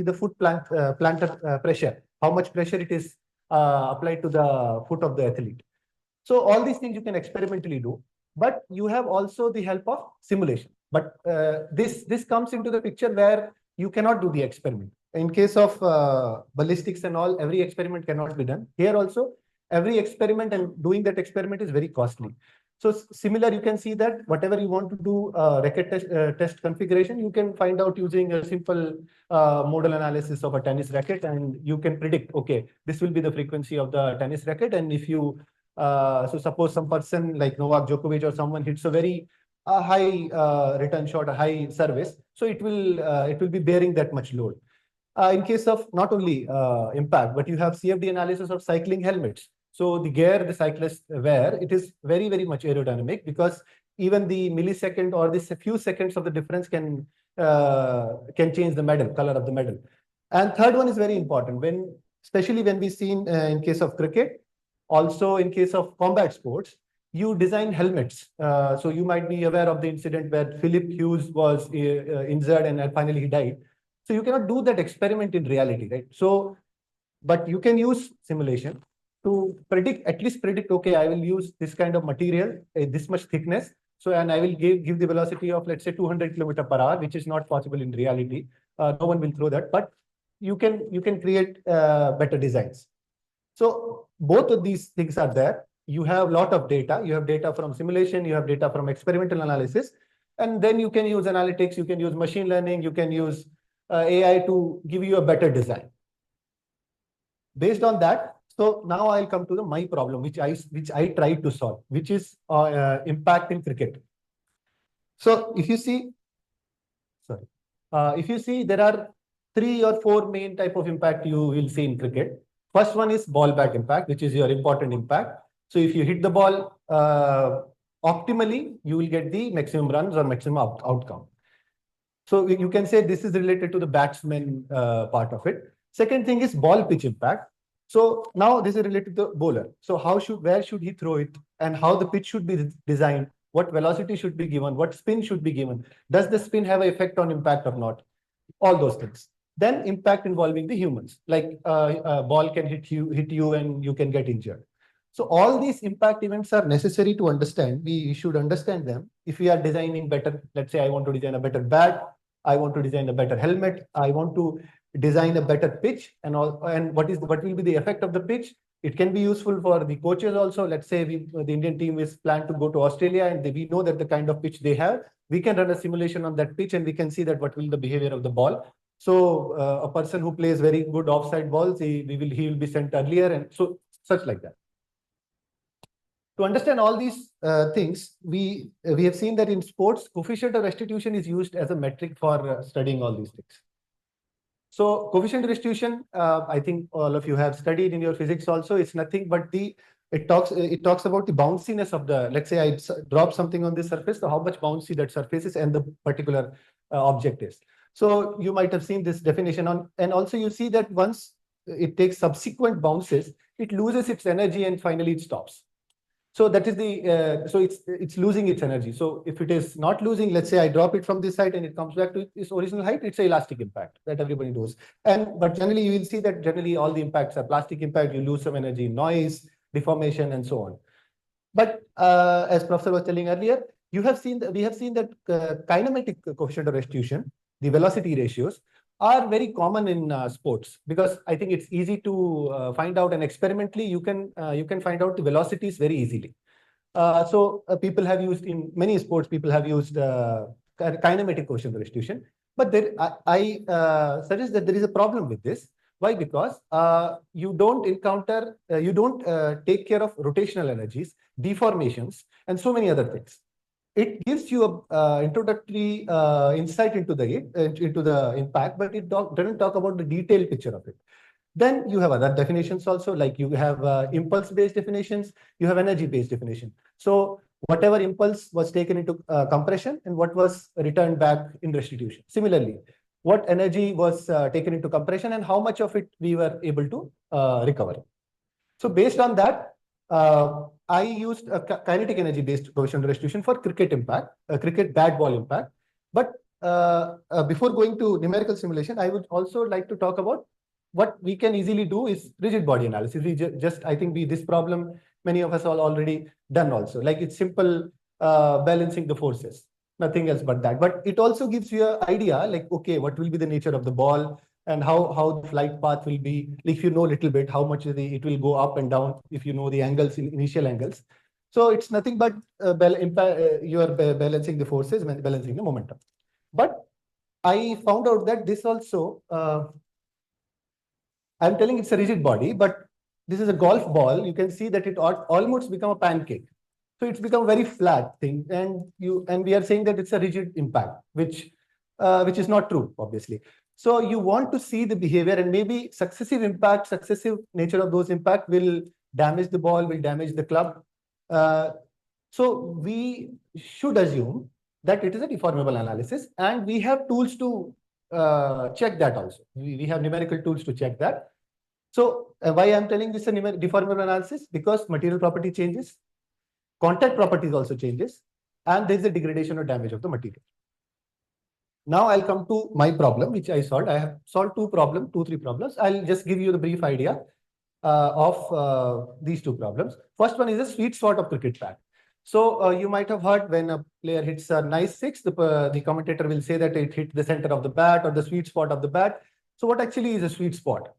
the foot plantar pressure, how much pressure it is applied to the foot of the athlete. So all these things you can experimentally do, but you have also the help of simulation. But this comes into the picture where you cannot do the experiment. In case of ballistics and all, every experiment cannot be done. Here also, every experiment and doing that experiment is very costly. So similar, you can see that whatever you want to do racket test configuration, you can find out using a simple modal analysis of a tennis racket, and you can predict, okay, this will be the frequency of the tennis racket. And if you so suppose some person like Novak Djokovic or someone hits a very high return shot, a high service, so it will be bearing that much load. In case of not only impact, but you have CFD analysis of cycling helmets. So the gear the cyclists wear, it is very, very much aerodynamic, because even the millisecond or this few seconds of the difference can change the medal, color of the medal. And third one is very important, especially when we see in case of cricket. Also, in case of combat sports, you design helmets. So you might be aware of the incident where Philip Hughes was injured and finally he died. So you cannot do that experiment in reality, right? So, but you can use simulation to at least predict, okay, I will use this kind of material, this much thickness. So, and I will give the velocity of, let's say, 200 km/h, which is not possible in reality. No one will throw that, but you can create better designs. So both of these things are there. You have a lot of data. You have data from simulation, you have data from experimental analysis, and then you can use analytics, you can use machine learning, you can use AI to give you a better design. Based on that, so now I'll come to my problem, which I tried to solve, which is impact in cricket. So if you see, there are 3 or 4 main type of impact you will see in cricket. First one is ball back impact, which is your important impact. So if you hit the ball optimally, you will get the maximum runs or maximum outcome. So you can say this is related to the batsman part of it. Second thing is ball pitch impact. So now this is related to the bowler. So where should he throw it, and how the pitch should be designed, what velocity should be given, what spin should be given. Does the spin have an effect on impact or not? All those things. Then impact involving the humans, like a ball can hit you and you can get injured. So all these impact events are necessary to understand. We should understand them. If we are designing better, let's say I want to design a better bat, I want to design a better helmet, I want to design a better pitch, and what will be the effect of the pitch? It can be useful for the coaches also. Let's say the Indian team is planned to go to Australia, and we know that the kind of pitch they have. We can run a simulation on that pitch, and we can see that what will be the behavior of the ball. So a person who plays very good offside balls, he will be sent earlier, and so such like that. To understand all these things, we have seen that in sports, coefficient of restitution is used as a metric for studying all these things. So coefficient restitution, I think all of you have studied in your physics also. It's nothing but it talks about the bounciness of the, let's say I drop something on this surface, so how much bouncy that surface is and the particular object is. So you might have seen this definition on, and also you see that once it takes subsequent bounces, it loses its energy and finally it stops. So that is the, so it's losing its energy. So if it is not losing, let's say I drop it from this height and it comes back to its original height, it's an elastic impact that everybody knows. But generally you will see that generally all the impacts are plastic impact, you lose some energy, noise, deformation, and so on. But as Professor was telling earlier, we have seen that kinematic coefficient of restitution, the velocity ratios, are very common in sports, because I think it's easy to find out, and experimentally you can find out the velocities very easily. So people have used in many sports, people have used kinematic coefficient of restitution. But there, I suggest that there is a problem with this. Why? Because you don't encounter, you don't take care of rotational energies, deformations, and so many other things. It gives you a introductory insight into the impact, but it doesn't talk about the detailed picture of it. Then you have other definitions also, like you have impulse-based definitions, you have energy-based definition. So whatever impulse was taken into compression and what was returned back in restitution. Similarly, what energy was taken into compression and how much of it we were able to recover. So based on that, I used a kinetic energy-based coefficient of restitution for cricket impact, cricket bat ball impact. But before going to numerical simulation, I would also like to talk about what we can easily do is rigid body analysis. We I think this problem, many of us all already done also. Like it's simple balancing the forces, nothing else but that. But it also gives you an idea, like, okay, what will be the nature of the ball and how the flight path will be. If you know a little bit, how much it will go up and down, if you know the angles, initial angles. So it's nothing but you are balancing the forces, balancing the momentum. But I found out that this also, I'm telling it's a rigid body, but this is a golf ball. You can see that it almost become a pancake. So it's become a very flat thing, and we are saying that it's a rigid impact, which is not true, obviously. So you want to see the behavior, and maybe successive nature of those impact will damage the ball, will damage the club. So we should assume that it is a deformable analysis, and we have tools to check that also. We have numerical tools to check that. So why I'm telling this a deformable analysis? Because material property changes, contact properties also changes, and there is a degradation or damage of the material. Now I'll come to my problem, which I solved. I have solved two, three problems. I'll just give you the brief idea of these two problems. First one is a sweet spot of cricket bat. So you might have heard when a player hits a nice six, the commentator will say that it hit the center of the bat or the sweet spot of the bat. So what actually is a sweet spot?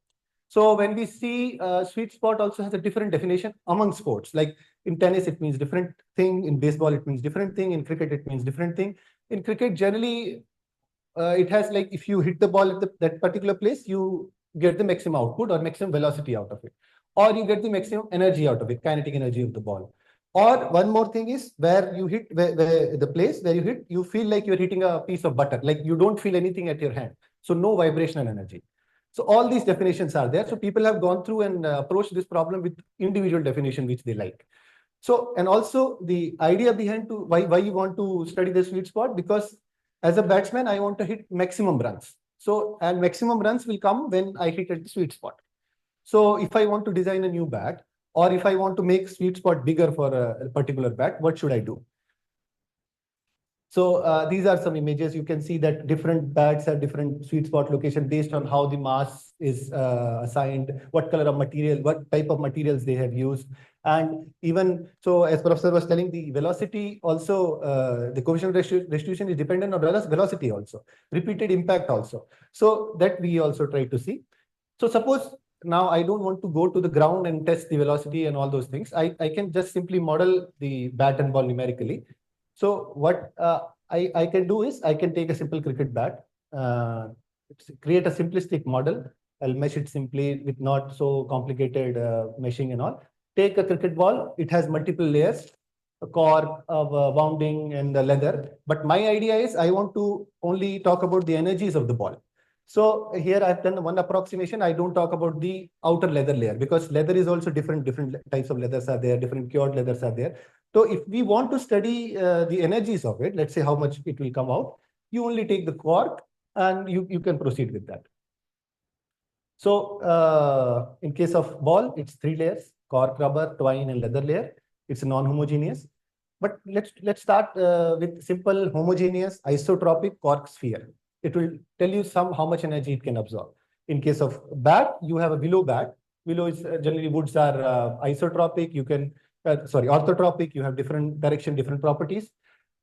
So when we see sweet spot also has a different definition among sports. Like in tennis, it means different thing. In baseball, it means different thing. In cricket, it means different thing. In cricket, generally, it has like if you hit the ball at that particular place, you get the maximum output or maximum velocity out of it. Or you get the maximum energy out of it, kinetic energy of the ball. Or one more thing is where you hit, where the place where you hit, you feel like you're hitting a piece of butter, like you don't feel anything at your hand. So no vibrational energy. So all these definitions are there. So people have gone through and approached this problem with individual definition, which they like. So, and also the idea behind why you want to study the sweet spot, because as a batsman, I want to hit maximum runs. So, and maximum runs will come when I hit at the sweet spot. So if I want to design a new bat, or if I want to make sweet spot bigger for a particular bat, what should I do? So these are some images. You can see that different bats have different sweet spot location based on how the mass is assigned, what color of material, what type of materials they have used. And even so, as Professor was telling, the velocity also, the coefficient restitution is dependent on velocity also, repeated impact also. So that we also try to see. So suppose now I don't want to go to the ground and test the velocity and all those things. I can just simply model the bat and ball numerically. So what I can do is I can take a simple cricket bat, create a simplistic model. I'll mesh it simply with not so complicated meshing and all. Take a cricket ball. It has multiple layers, a core of wounding and the leather. But my idea is I want to only talk about the energies of the ball. So here I've done one approximation. I don't talk about the outer leather layer because leather is also different types of leathers are there, different cured leathers are there. So if we want to study the energies of it, let's say how much it will come out, you only take the quark and you can proceed with that. So in case of ball, it's 3 layers: cork, rubber, twine, and leather layer. It's non-homogeneous. But let's start with simple homogeneous isotropic cork sphere. It will tell you how much energy it can absorb. In case of bat, you have a willow bat. Willow is generally woods are isotropic. You can orthotropic. You have different direction, different properties,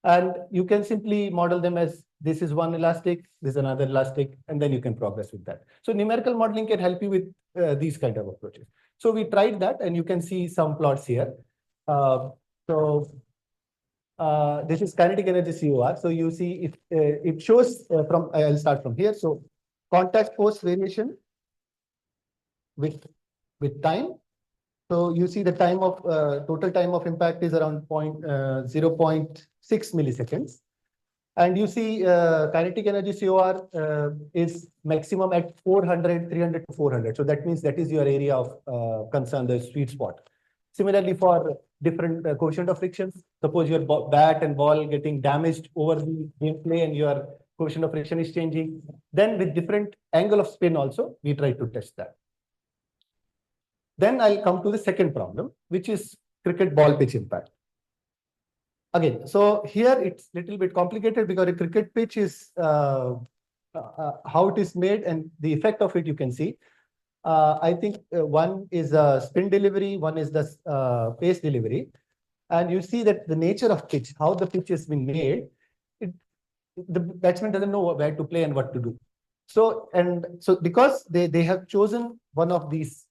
and you can simply model them as this is one elastic, this is another elastic, and then you can progress with that. So numerical modeling can help you with these kind of approaches. So we tried that, and you can see some plots here. This is kinetic energy COR. So you see it shows from, I'll start from here. So contact force variation with time. So you see the time of total time of impact is around 0.6 milliseconds. And you see kinetic energy COR is maximum at 400, 300 to 400. So that means that is your area of concern, the sweet spot. Similarly, for different coefficient of friction, suppose your bat and ball getting damaged over the gameplay and your coefficient of friction is changing, then with different angle of spin also, we try to test that. Then I'll come to the second problem, which is cricket ball pitch impact. Again, so here it's a little bit complicated because a cricket pitch is how it is made and the effect of it you can see. I think one is spin delivery, one is the pace delivery. And you see that the nature of pitch, how the pitch has been made, the batsman doesn't know where to play and what to do. So because they have chosen one of these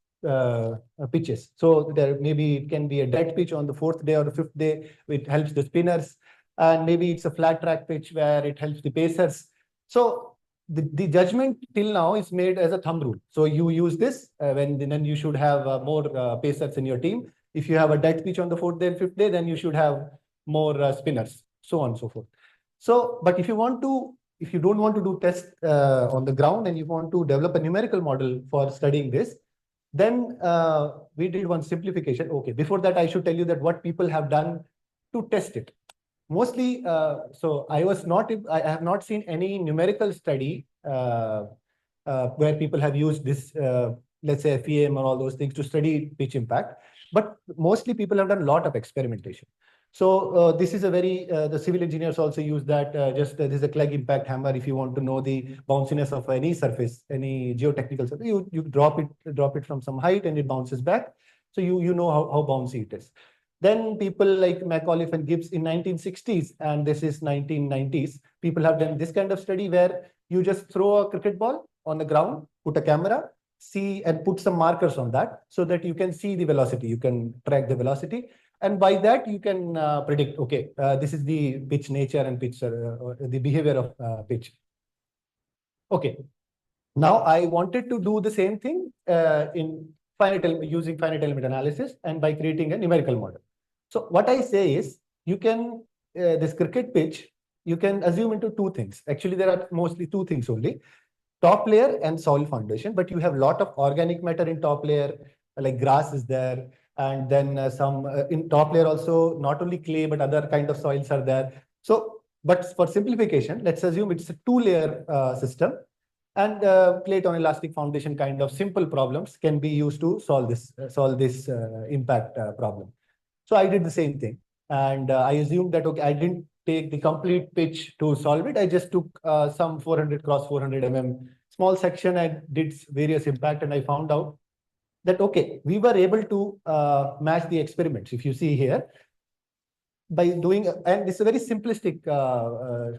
pitches. So there maybe it can be a dead pitch on the 4th day or the 5th day, which helps the spinners. And maybe it's a flat track pitch where it helps the pacers. So the judgment till now is made as a thumb rule. So you use this then you should have more pacers in your team. If you have a dead pitch on the 4th day and 5th day, then you should have more spinners, so on and so forth. So, but if you don't want to do tests on the ground and you want to develop a numerical model for studying this, then we did one simplification. Okay, before that, I should tell you that what people have done to test it. Mostly, so I have not seen any numerical study where people have used this, let's say FEM or all those things to study pitch impact. But mostly people have done a lot of experimentation. So this is a very, the civil engineers also use that, this is a Clegg impact hammer. If you want to know the bounciness of any surface, any geotechnical surface, you drop it from some height and it bounces back. So you know how bouncy it is. Then people like McAuliffe and Gibbs in 1960s, and this is 1990s, people have done this kind of study where you just throw a cricket ball on the ground, put a camera, see and put some markers on that so that you can see the velocity, you can track the velocity. And by that, you can predict, okay, this is the pitch nature and pitch, the behavior of pitch. Okay. Now, I wanted to do the same thing using finite element analysis and by creating a numerical model. So what I say is, you can, this cricket pitch, you can assume into two things. Actually, there are mostly two things only. Top layer and soil foundation, but you have a lot of organic matter in top layer, like grass is there. And then some in top layer also, not only clay, but other kind of soils are there. So, but for simplification, let's assume it's a 2-layer system. And plate on elastic foundation kind of simple problems can be used to solve this impact problem. So I did the same thing. And I assumed that, okay, I didn't take the complete pitch to solve it. I just took some 400 cross 400 mm small section and did various impact. And I found out that, okay, we were able to match the experiments. If you see here, by doing, and it's a very simplistic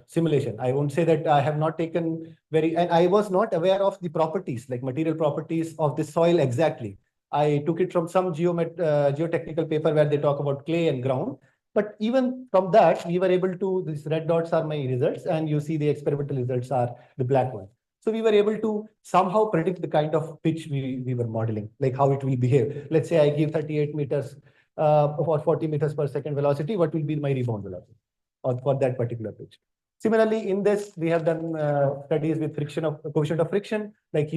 simulation. I won't say that I have not taken and I was not aware of the properties, like material properties of the soil exactly. I took it from some geotechnical paper where they talk about clay and ground. But even from that, we were able to, these red dots are my results, and you see the experimental results are the black ones. So we were able to somehow predict the kind of pitch we were modeling, like how it will behave. Let's say I give 38 meters or 40 meters per second velocity, what will be my rebound velocity or for that particular pitch? Similarly, in this, we have done studies with coefficient of friction. Like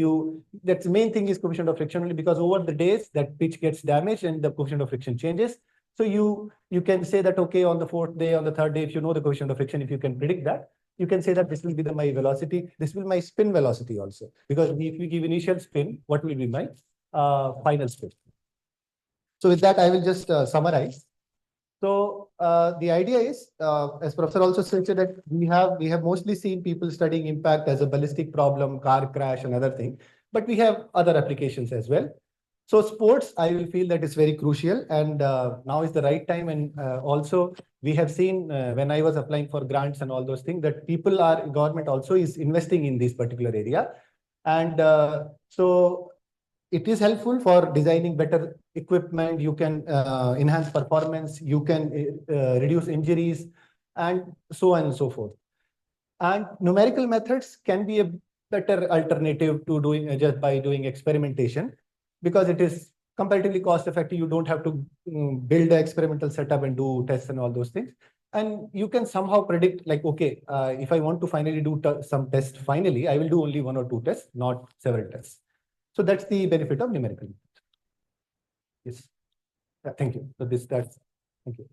that's the main thing is coefficient of friction only because over the days that pitch gets damaged and the coefficient of friction changes. So you can say that, okay, on the fourth day, on the third day, if you know the coefficient of friction, if you can predict that, you can say that this will be my velocity. This will be my spin velocity also. Because if we give initial spin, what will be my final spin? So with that, I will just summarize. So the idea is, as Professor also said, that we have mostly seen people studying impact as a ballistic problem, car crash, and other thing, but we have other applications as well. So sports, I will feel that is very crucial, and now is the right time. And also, we have seen when I was applying for grants and all those things that government also is investing in this particular area, and so it is helpful for designing better equipment. You can enhance performance, you can reduce injuries, and so on and so forth. And numerical methods can be a better alternative to doing just by doing experimentation, because it is comparatively cost effective. You don't have to build an experimental setup and do tests and all those things. And you can somehow predict, like, okay, if I want to finally do some tests, finally, I will do only 1 or 2 tests, not several tests. So that's the benefit of numerical. Yes. Thank you. So thank you.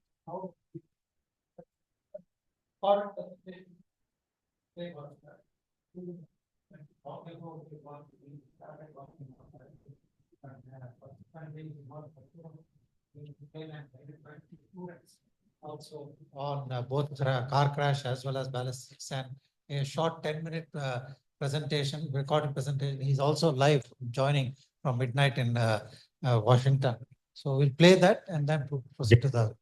Also on both car crash as well as ballistics, and a short 10-minute presentation, recorded presentation. He's also live joining from midnight in Washington. So we'll play that and then proceed to the.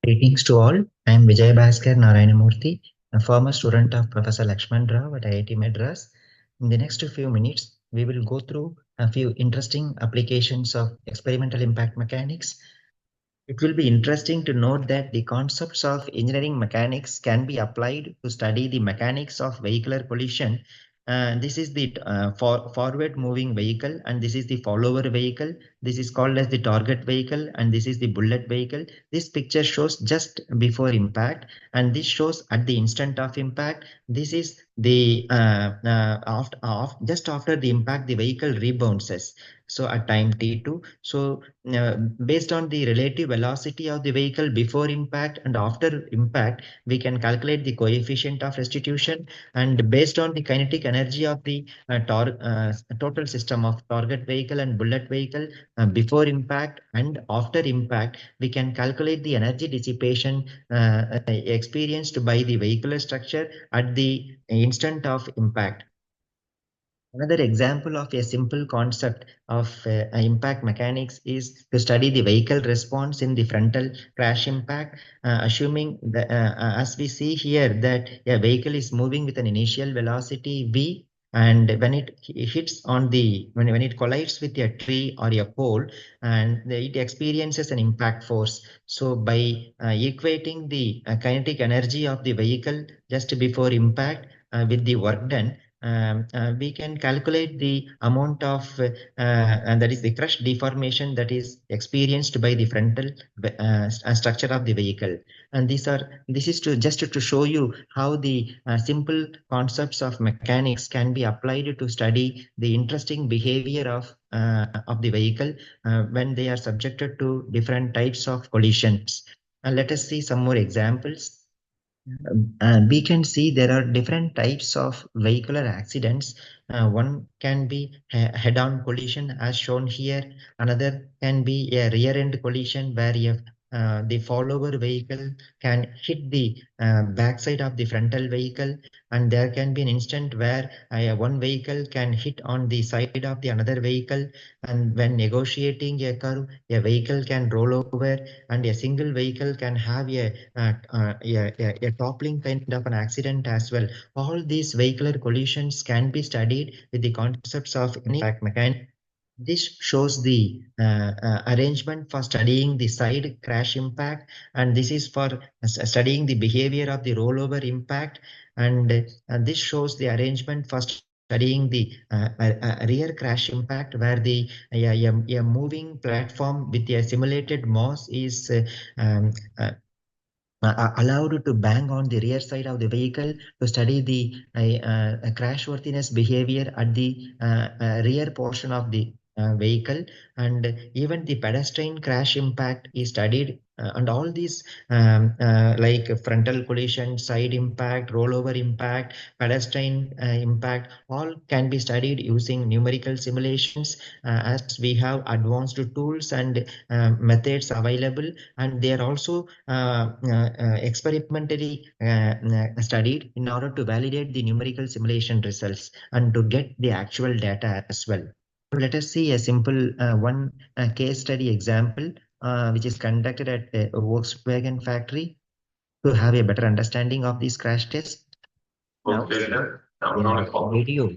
Greetings to all. I am Vijay Bhaskar Narayanamurthy, a former student of Professor Lakshman Rao at IIT Madras. In the next few minutes, we will go through a few interesting applications of experimental impact mechanics. It will be interesting to note that the concepts of engineering mechanics can be applied to study the mechanics of vehicular collision. This is the forward moving vehicle, and this is the follower vehicle. This is called as the target vehicle, and this is the bullet vehicle. This picture shows just before impact, and this shows at the instant of impact. This is the just after the impact, the vehicle rebounces. So at time t2. So based on the relative velocity of the vehicle before impact and after impact, we can calculate the coefficient of restitution. And based on the kinetic energy of the total system of target vehicle and bullet vehicle before impact and after impact, we can calculate the energy dissipation experienced by the vehicular structure at the instant of impact. Another example of a simple concept of impact mechanics is to study the vehicle response in the frontal crash impact, assuming that, as we see here, that a vehicle is moving with an initial velocity v, and when it hits on when it collides with a tree or a pole, and it experiences an impact force. So by equating the kinetic energy of the vehicle just before impact with the work done, we can calculate the amount of and that is the crush deformation that is experienced by the frontal structure of the vehicle. And this is just to show you how the simple concepts of mechanics can be applied to study the interesting behavior of the vehicle when they are subjected to different types of collisions. Let us see some more examples. We can see there are different types of vehicular accidents. One can be head-on collision as shown here. Another can be a rear-end collision where the follower vehicle can hit the backside of the frontal vehicle, and there can be an instant where one vehicle can hit on the side of the another vehicle, and when negotiating a curve, a vehicle can roll over, and a single vehicle can have a toppling kind of an accident as well. All these vehicular collisions can be studied with the concepts of impact mechanics. This shows the arrangement for studying the side crash impact, and this is for studying the behavior of the rollover impact, and this shows the arrangement for studying the rear crash impact, where the a moving platform with a simulated mass is um, uh, allowed to bang on the rear side of the vehicle to study the crashworthiness behavior at the rear portion of the vehicle, and even the pedestrian crash impact is studied, and all these like frontal collision, side impact, rollover impact, pedestrian impact, all can be studied using numerical simulations, as we have advanced tools and methods available, and they are also experimentally studied in order to validate the numerical simulation results and to get the actual data as well. So let us see a simple one case study example which is conducted at a Volkswagen factory to have a better understanding of these crash tests. Now, video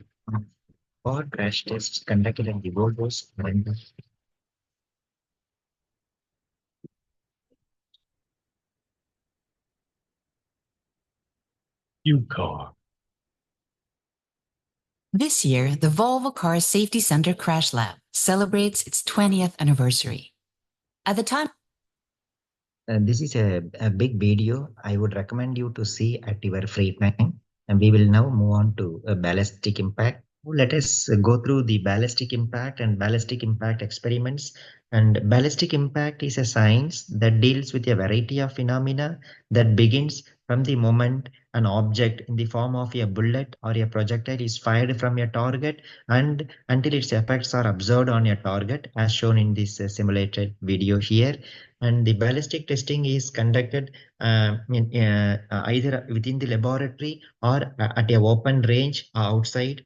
for crash tests conducted at the Volvo's This year, the Volvo Car Safety Center Crash Lab celebrates its 20th anniversary. At the time, this is a big video. I would recommend you to see at your free time. And we will now move on to ballistic impact. Let us go through the ballistic impact and ballistic impact experiments. And ballistic impact is a science that deals with a variety of phenomena that begins from the moment an object in the form of a bullet or a projectile is fired from a target and until its effects are observed on a target, as shown in this simulated video here. And the ballistic testing is conducted either within the laboratory or at a open range outside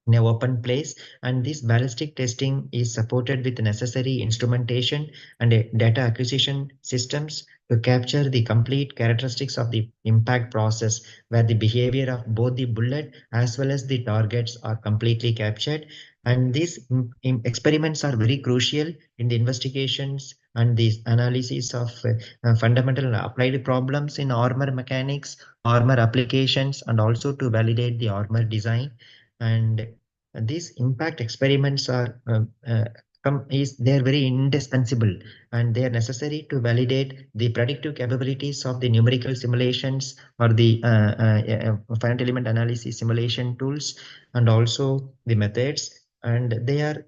in an open place, and this ballistic testing is supported with necessary instrumentation and data acquisition systems to capture the complete characteristics of the impact process, where the behavior of both the bullet as well as the targets are completely captured. And these experiments are very crucial in the investigations and the analysis of fundamental and applied problems in armor mechanics, armor applications, and also to validate the armor design. And these impact experiments are they're very indispensable, and they are necessary to validate the predictive capabilities of the numerical simulations or the finite element analysis simulation tools, and also the methods. And they are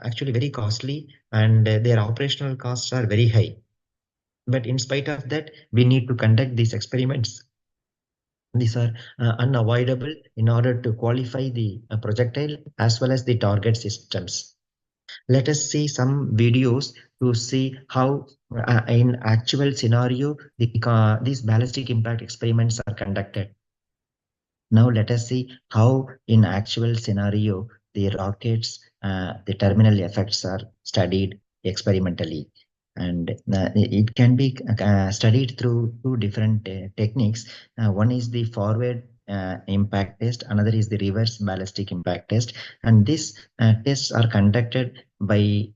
actually very costly, and their operational costs are very high. But in spite of that, we need to conduct these experiments. These are unavoidable in order to qualify the projectile as well as the target systems. Let us see some videos to see how in actual scenario these ballistic impact experiments are conducted. Now let us see how in actual scenario the rockets, the terminal effects are studied experimentally. And it can be studied through two different techniques. One is the forward impact test, another is the reverse ballistic impact test. And these tests are conducted by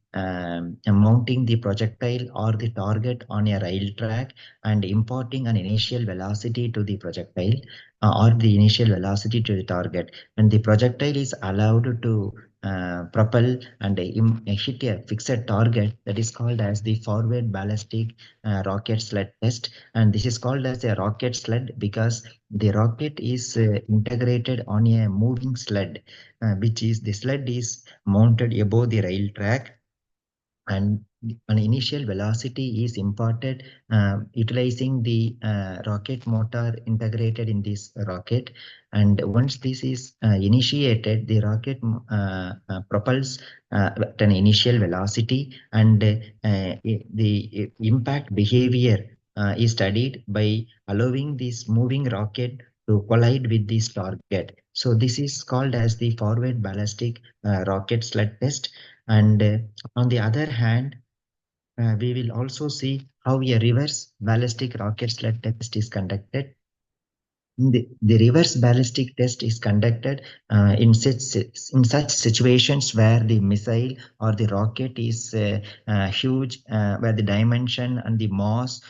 mounting the projectile or the target on a rail track and imparting an initial velocity to the projectile or the initial velocity to the target. And the projectile is allowed to propel and hit a fixed target, that is called as the forward ballistic rocket sled test. And this is called as a rocket sled because the rocket is integrated on a moving sled, which is the sled is mounted above the rail track, and an initial velocity is imparted utilizing the rocket motor integrated in this rocket. And once this is initiated, the rocket propels at an initial velocity, and the impact behavior is studied by allowing this moving rocket to collide with this target. So this is called as the forward ballistic rocket sled test. And on the other hand, we will also see how a reverse ballistic rocket sled test is conducted. The reverse ballistic test is conducted in such situations where the missile or the rocket is huge, where the dimension and the mass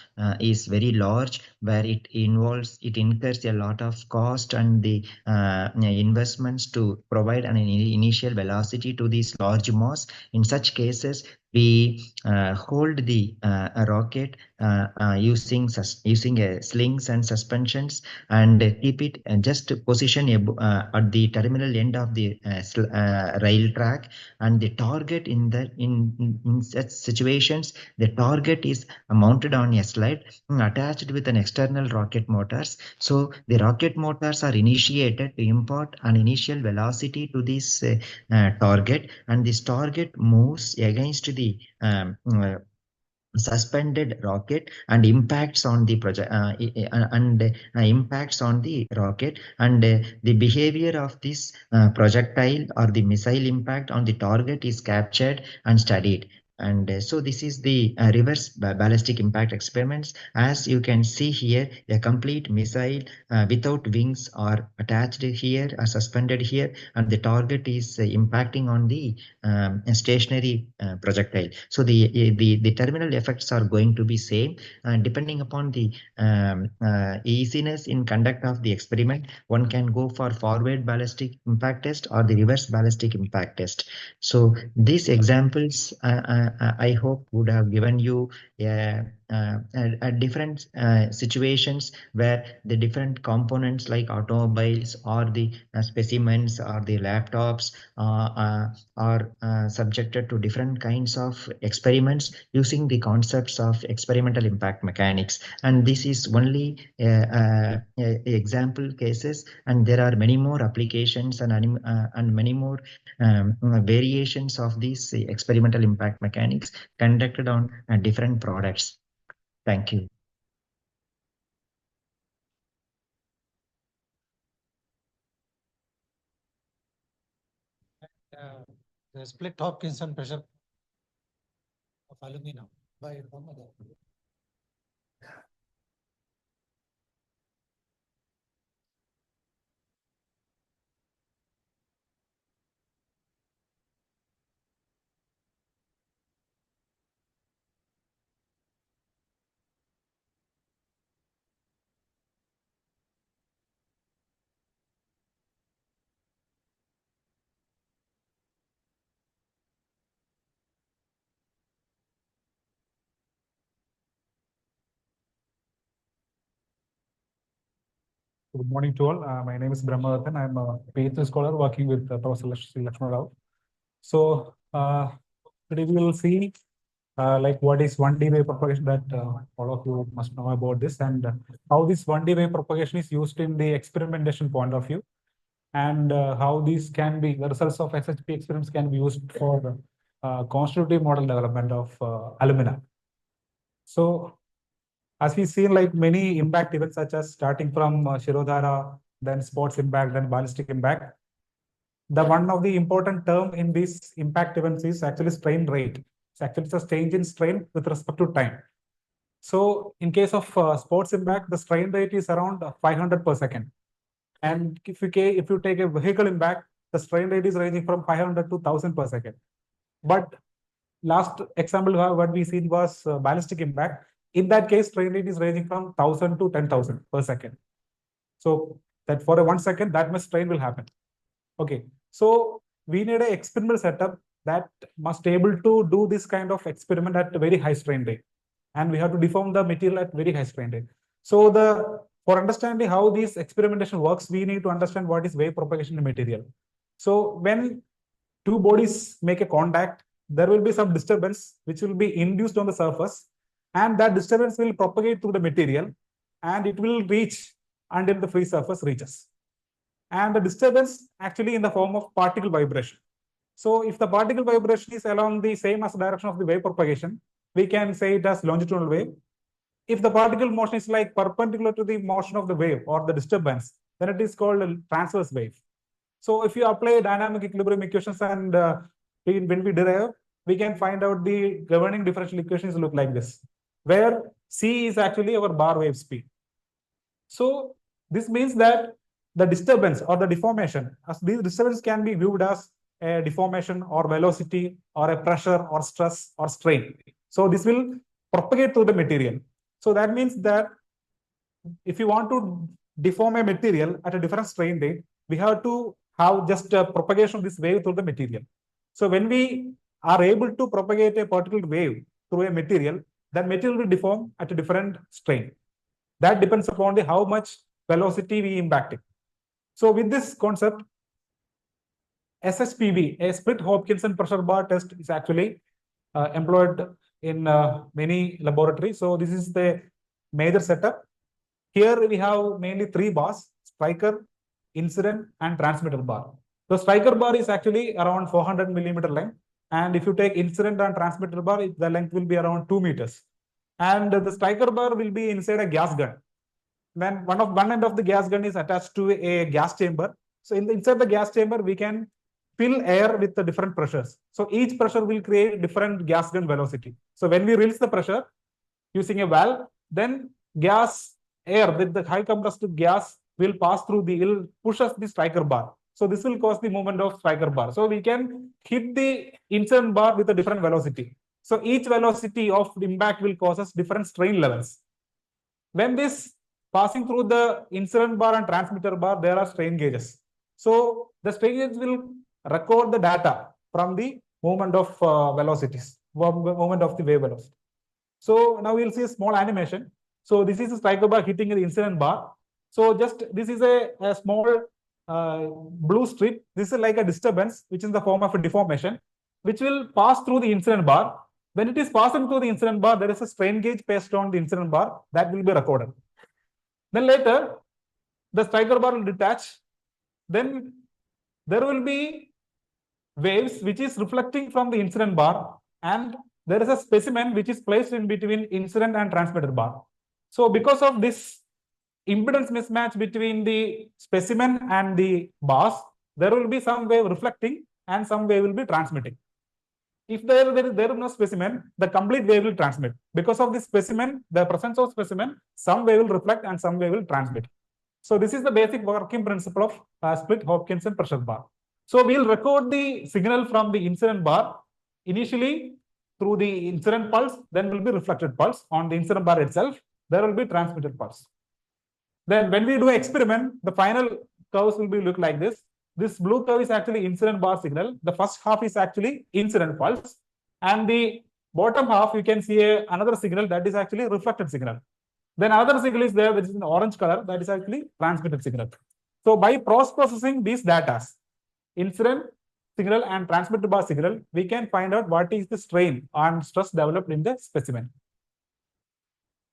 is very large, where it incurs a lot of cost and the investments to provide an initial velocity to these large mass. In such cases, we hold the rocket using slings and suspensions, and keep it just position at the terminal end of the rail track, and the target in such situations, the target is mounted on a sled attached with an external rocket motors. So the rocket motors are initiated to impart an initial velocity to this target, and this target moves against the suspended rocket and impacts on the project impacts on the rocket, and the behavior of this projectile or the missile impact on the target is captured and studied. And so this is the reverse ballistic impact experiments. As you can see here, a complete missile without wings are attached here, are suspended here, and the target is impacting on the stationary projectile. So the terminal effects are going to be same, depending upon the easiness in conduct of the experiment. One can go for forward ballistic impact test or the reverse ballistic impact test. So these examples I hope would have given you different situations where the different components like automobiles or the specimens or the laptops are subjected to different kinds of experiments using the concepts of experimental impact mechanics. And this is only example cases, and there are many more applications and many more variations of these experimental impact mechanics conducted on different products. Thank you. The split Hopkinson pressure of aluminum by Ramadan. Good morning to all. My name is Brahmavathan. I'm a PhD scholar working with Professor Lakshman Rao. So today we will see like what is 1D wave propagation, that all of you must know about this, and how this 1D wave propagation is used in the experimentation point of view, and how these can be, the results of SHP experiments can be used for constitutive model development of alumina. So as we've seen, like many impact events, such as starting from Shirodhara, then sports impact, then ballistic impact, the one of the important term in these impact events is actually strain rate. It's actually a change in strain with respect to time. So in case of sports impact, the strain rate is around 500 per second. And if you take a vehicle impact, the strain rate is ranging from 500 to 1000 per second. But last example what we seen was ballistic impact. In that case, strain rate is ranging from 1000 to 10,000 per second. So that for a 1 second, that much strain will happen. Okay, so we need an experimental setup that must able to do this kind of experiment at a very high strain rate, and we have to deform the material at very high strain rate. So for understanding how this experimentation works, we need to understand what is wave propagation in material. So when two bodies make a contact, there will be some disturbance which will be induced on the surface, and that disturbance will propagate through the material, and it will reach until the free surface reaches. And the disturbance actually in the form of particle vibration. So if the particle vibration is along the same as the direction of the wave propagation, we can say it as longitudinal wave. If the particle motion is like perpendicular to the motion of the wave or the disturbance, then it is called a transverse wave. So if you apply dynamic equilibrium equations and when we derive, we can find out the governing differential equations look like this, where C is actually our bar wave speed. So This means that the disturbance or the deformation, as these disturbance can be viewed as a deformation or velocity or a pressure or stress or strain. So this will propagate through the material. So that means that if you want to deform a material at a different strain rate, we have to have just a propagation of this wave through the material. So when we are able to propagate a particular wave through a material, that material will deform at a different strain. That depends upon the how much velocity we impact it. So with this concept, SSPB, a split Hopkinson pressure bar test, is actually employed in many laboratories. So this is the major setup. Here we have mainly three bars: striker, incident, and transmitter bar. The striker bar is actually around 400 millimeter length. And if you take incident and transmitter bar, the length will be around 2 meters. And the striker bar will be inside a gas gun. When one end of the gas gun is attached to a gas chamber. So inside the gas chamber, we can fill air with the different pressures. So each pressure will create different gas gun velocity. So when we release the pressure using a valve, then air with the high compressed gas will pass through will push us the striker bar. So this will cause the movement of striker bar. So we can hit the incident bar with a different velocity. So each velocity of impact will cause us different strain levels. When this passing through the incident bar and transmitter bar, there are strain gauges. So the strain gauges will record the data from the movement of velocities, movement of the wave velocity. So now we'll see a small animation. So this is a striker bar hitting the incident bar. So just this is a small blue strip. This is like a disturbance, which is in the form of a deformation, which will pass through the incident bar. When it is passing through the incident bar, there is a strain gauge placed on the incident bar that will be recorded. Then later, the striker bar will detach. Then there will be waves which is reflecting from the incident bar, and there is a specimen which is placed in between incident and transmitter bar. So because of this impedance mismatch between the specimen and the bars, there will be some wave reflecting and some wave will be transmitting. If there is no specimen, the complete wave will transmit. Because of this specimen, the presence of specimen, some wave will reflect and some wave will transmit. So this is the basic working principle of split Hopkinson pressure bar. So we'll record the signal from the incident bar initially through the incident pulse, then will be reflected pulse on the incident bar itself. There will be transmitted pulse. Then when we do experiment, the final curves will be look like this. This blue curve is actually incident bar signal. The first half is actually incident pulse. And the bottom half, you can see another signal that is actually reflected signal. Then another signal is there, which is in orange color, that is actually transmitted signal. So by processing these data, incident signal and transmitted bar signal, we can find out what is the strain and stress developed in the specimen.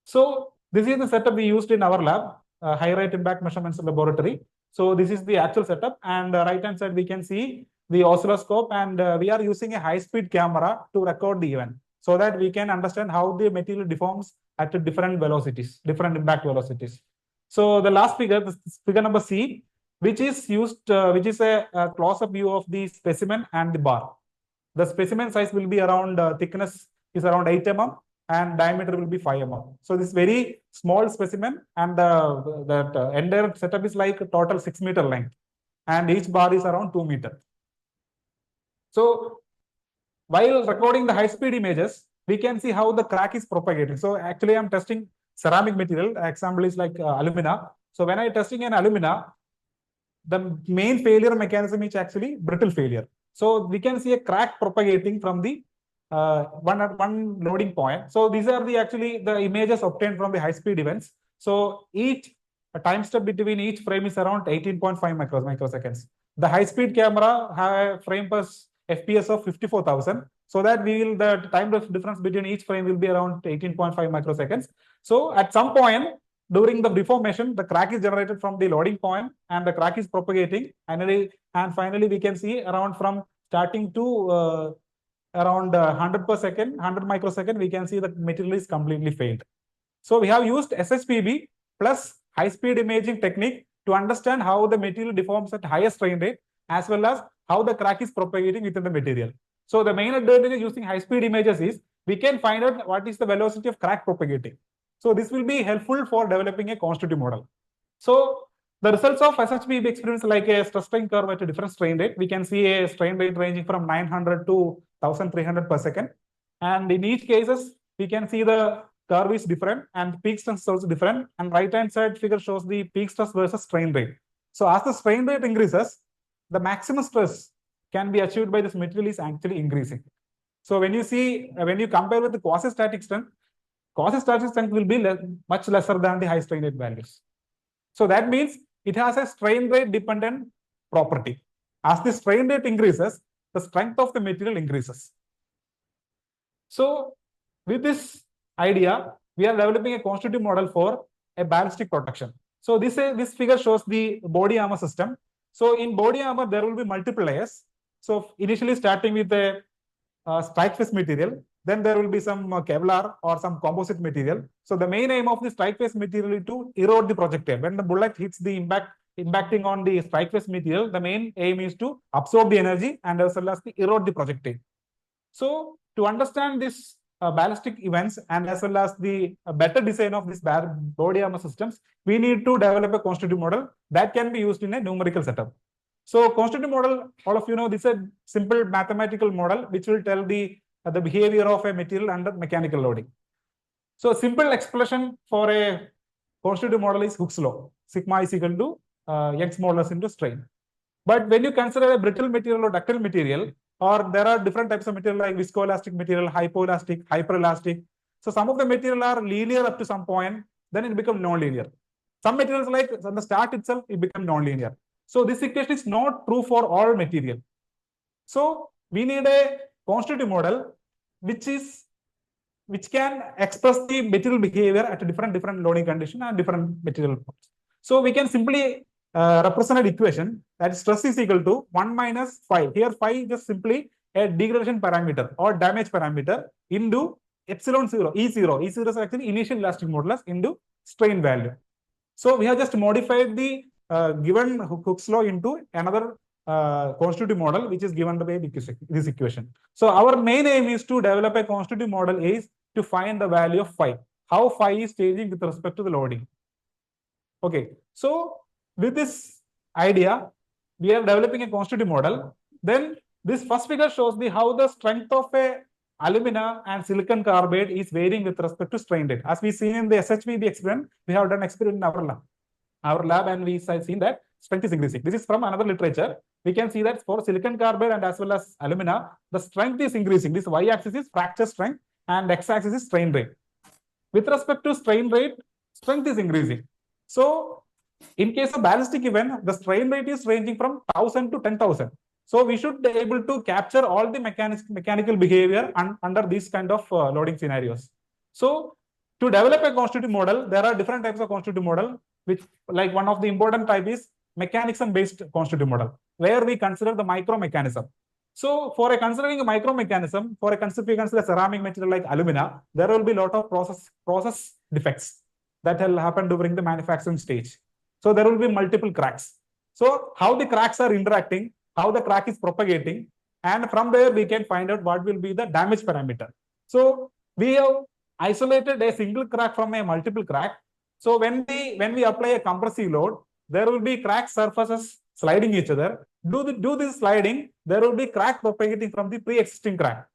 So this is the setup we used in our lab, high rate impact measurements laboratory. So this is the actual setup, and right hand side we can see the oscilloscope, and we are using a high speed camera to record the event so that we can understand how the material deforms at different velocities, different impact velocities. So the last figure, this figure number C, which is used, which is a close-up view of the specimen and the bar. The specimen size will be around, thickness is around 8 mm and diameter will be 5 mm. So this very small specimen, and that entire setup is like total 6 meter length, and each bar is around 2 meter. So while recording the high-speed images, we can see how the crack is propagating. So actually I'm testing ceramic material. Example is like alumina. So when I'm testing an alumina, the main failure mechanism is actually brittle failure. So we can see a crack propagating from the one loading point. So these are actually the images obtained from the high-speed events. So each time step between each frame is around 18.5 microseconds. The high-speed camera have a frame per FPS of 54,000. So that the time difference between each frame will be around 18.5 microseconds. So at some point during the deformation, the crack is generated from the loading point and the crack is propagating. And finally, we can see around from starting to around 100 per second, 100 microsecond, we can see the material is completely failed. So we have used SSPB plus high-speed imaging technique to understand how the material deforms at higher strain rate, as well as how the crack is propagating within the material. So the main advantage of using high-speed images is we can find out what is the velocity of crack propagating. So this will be helpful for developing a constitutive model. So the results of SHBB experiments like a stress strain curve at a different strain rate. We can see a strain rate ranging from 900 to 1300 per second. And in each cases, we can see the curve is different and peak stress is also different. And right-hand side figure shows the peak stress versus strain rate. So as the strain rate increases, the maximum stress can be achieved by this material is actually increasing. So when you see, when you compare with the quasi-static strength will be much lesser than the high strain rate values. So that means it has a strain rate dependent property. As the strain rate increases, the strength of the material increases. So with this idea, we are developing a constitutive model for a ballistic protection. So this figure shows the body armor system. So in body armor, there will be multiple layers. So initially starting with a strike face material, then there will be some Kevlar or some composite material. So the main aim of the strike face material is to erode the projectile. When the bullet hits the impacting on the strike face material, the main aim is to absorb the energy and as well as to erode the projectile. So to understand this ballistic events and as well as the better design of this body armor systems, we need to develop a constitutive model that can be used in a numerical setup. So constitutive model, all of you know, this is a simple mathematical model which will tell the behavior of a material under mechanical loading. So simple expression for a constitutive model is Hooke's law. Sigma is equal to Young's modulus into strain. But when you consider a brittle material or ductile material, or there are different types of material like viscoelastic material, hypoelastic, hyperelastic. So some of the material are linear up to some point, then it becomes non-linear. Some materials like on the start itself, it becomes non-linear. So this equation is not true for all material. So we need a constitutive model which can express the material behavior at a different loading condition and different material forms. So we can simply represent an equation that stress is equal to 1 minus phi. Here phi is just simply a degradation parameter or damage parameter into epsilon 0, E0. E0 is actually initial elastic modulus into strain value. So we have just modified the given Hooke's law into another constitutive model which is given by this equation. So our main aim is to develop a constitutive model is to find the value of phi. How phi is changing with respect to the loading. Okay, so with this idea, we are developing a constitutive model. Then this first figure shows how the strength of a alumina and silicon carbide is varying with respect to strain rate. As we seen in the SHBB experiment, we have done experiment in our lab and we have seen that strength is increasing. This is from another literature. We can see that for silicon carbide and as well as alumina, the strength is increasing. This y-axis is fracture strength and x-axis is strain rate. With respect to strain rate, strength is increasing. So in case of ballistic event, the strain rate is ranging from 1000 to 10,000. So we should be able to capture all the mechanical behavior under these kind of loading scenarios. So to develop a constitutive model, there are different types of constitutive model, which like one of the important type is mechanism-based constitutive model, where we consider the micro mechanism. So for considering a micro mechanism, if you consider ceramic material like alumina, there will be a lot of process defects that will happen during the manufacturing stage. So there will be multiple cracks. So how the cracks are interacting, how the crack is propagating, and from there we can find out what will be the damage parameter. So we have isolated a single crack from a multiple crack. So when we apply a compressive load, there will be crack surfaces sliding each other. Do this sliding, there will be crack propagating from the pre-existing crack.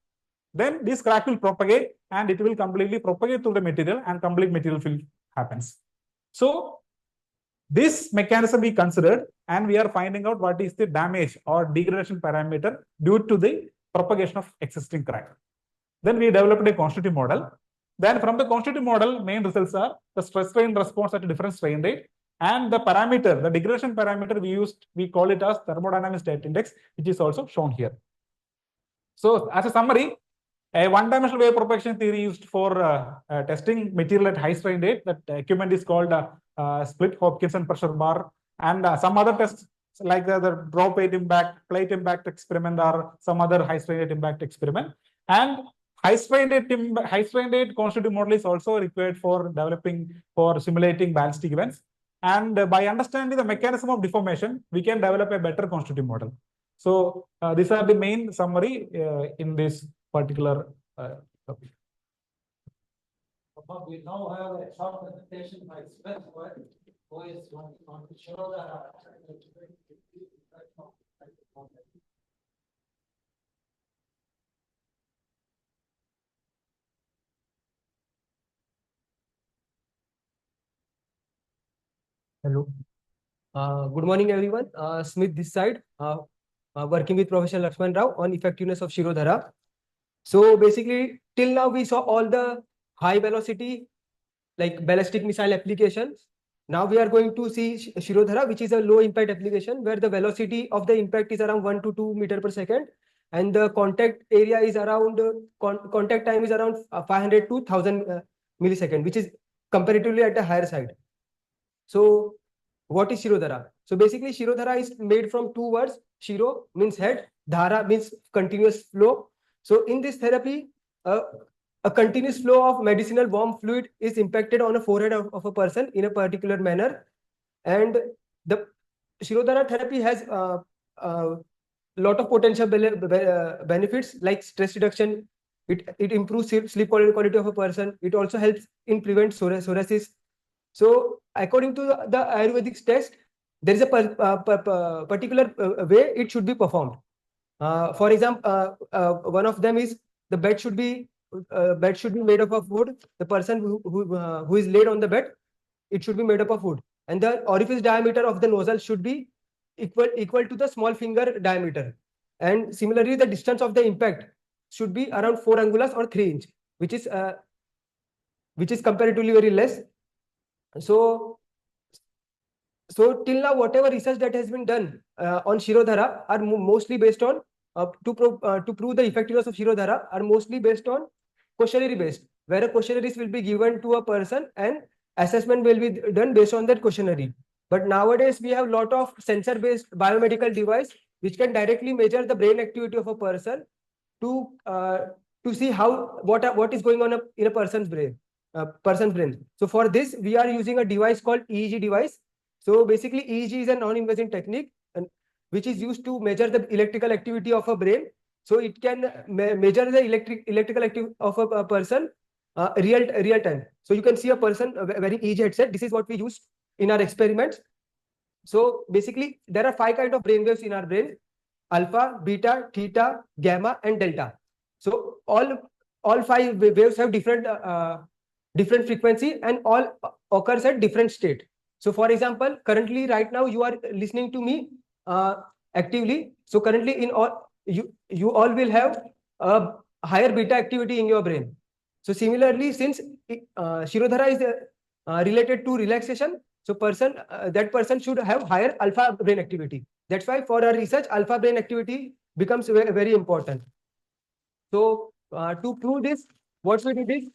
Then this crack will propagate and it will completely propagate through the material and complete material fill happens. So this mechanism we considered and we are finding out what is the damage or degradation parameter due to the propagation of existing crack. Then we developed a constitutive model. Then from the constitutive model, main results are the stress strain response at a different strain rate and the parameter, the degradation parameter we call it as thermodynamic state index, which is also shown here. So as a summary, a one-dimensional wave propagation theory used for testing material at high strain rate. That equipment is called split Hopkinson pressure bar, and some other tests like the draw plate impact experiment, or some other high strain rate impact experiment. And high strain rate constitutive model is also required for simulating ballistic events. And by understanding the mechanism of deformation, we can develop a better constitutive model. So these are the main summary in this particular topic. We now have a short presentation by Sven. Hello. Good morning, everyone. Smith this side, working with Professor Lakshman Rao on effectiveness of Shirodhara. So basically, till now we saw all the high velocity, like ballistic missile applications. Now we are going to see Shirodhara, which is a low impact application where the velocity of the impact is around 1 to 2 meter per second, and the contact area is around contact time is around 500 to 1000 millisecond, which is comparatively at the higher side. So what is Shirodhara? So basically Shirodhara is made from two words. Shiro means head, Dhara means continuous flow. So in this therapy, a continuous flow of medicinal warm fluid is impacted on a forehead of a person in a particular manner. And the Shirodhara therapy has lot of potential benefits like stress reduction. It improves sleep quality of a person. It also helps in prevent psoriasis. So according to the Ayurvedic test, there is a particular way it should be performed. For example, one of them is the bed should be made up of wood. The person who is laid on the bed, it should be made up of wood, and the orifice diameter of the nozzle should be equal to the small finger diameter. And similarly, the distance of the impact should be around 4 angulas or 3 inch, which is comparatively very less. So till now, whatever research that has been done on Shirodhara are mostly based on to prove the effectiveness of Shirodhara are mostly based on questionnaire based, where a questionnaire will be given to a person and assessment will be done based on that questionnaire. But nowadays we have a lot of sensor based biomedical device which can directly measure the brain activity of a person to see what is going on in a person's brain. So for this, we are using a device called EEG device. So basically, EEG is a non-invasive technique and which is used to measure the electrical activity of a brain. So it can measure the electrical activity of a person real time. So you can see a person wearing EEG headset. This is what we use in our experiments. So basically, there are 5 kinds of brain waves in our brain: alpha, beta, theta, gamma, and delta. So all 5 waves have different frequency and all occurs at different state. So for example, currently right now you are listening to me actively. So currently in all you all will have a higher beta activity in your brain. So similarly, since Shirodhara is related to relaxation, so that person should have higher alpha brain activity. That's why for our research, alpha brain activity becomes very important. So to prove this, what we did is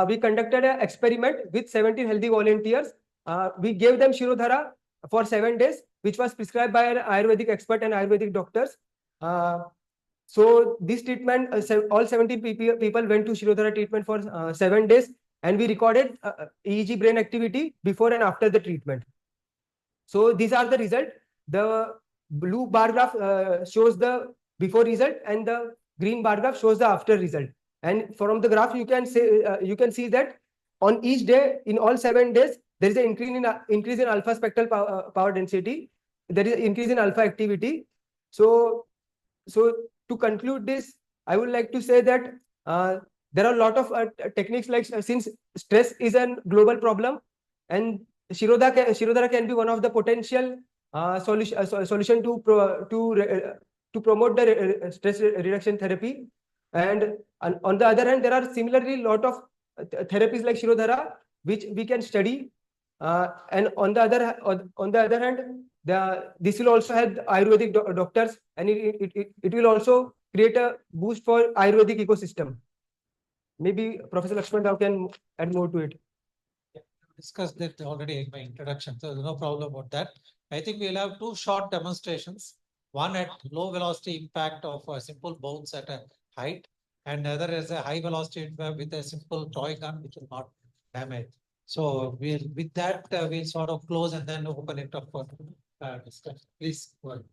we conducted an experiment with 17 healthy volunteers. We gave them Shirodhara for 7 days, which was prescribed by an Ayurvedic expert and Ayurvedic doctors. So this treatment, all 17 people went to Shirodhara treatment for 7 days, and we recorded EEG brain activity before and after the treatment. So these are the result. The blue bar graph shows the before result, and the green bar graph shows the after result. And from the graph, you can see that on each day, in all 7 days, there is an increase in alpha spectral power density. There is an increase in alpha activity. So to conclude this, I would like to say that there are a lot of techniques like since stress is a global problem, and Shirodhara can be one of the potential solution to promote the stress reduction therapy. And on the other hand, there are similarly a lot of therapies like Shirodhara which we can study. And on the other hand, this will also help Ayurvedic doctors, and it will also create a boost for Ayurvedic ecosystem. Maybe Professor Lakshman Rao can add more to it. Discussed that already in my introduction, so there's no problem about that. I think we'll have 2 short demonstrations. One at low velocity impact of a simple bounce at a height, and the other is a high velocity impact with a simple toy gun which will not damage. So with that we'll sort of close and then open it up for discussion. Please go ahead.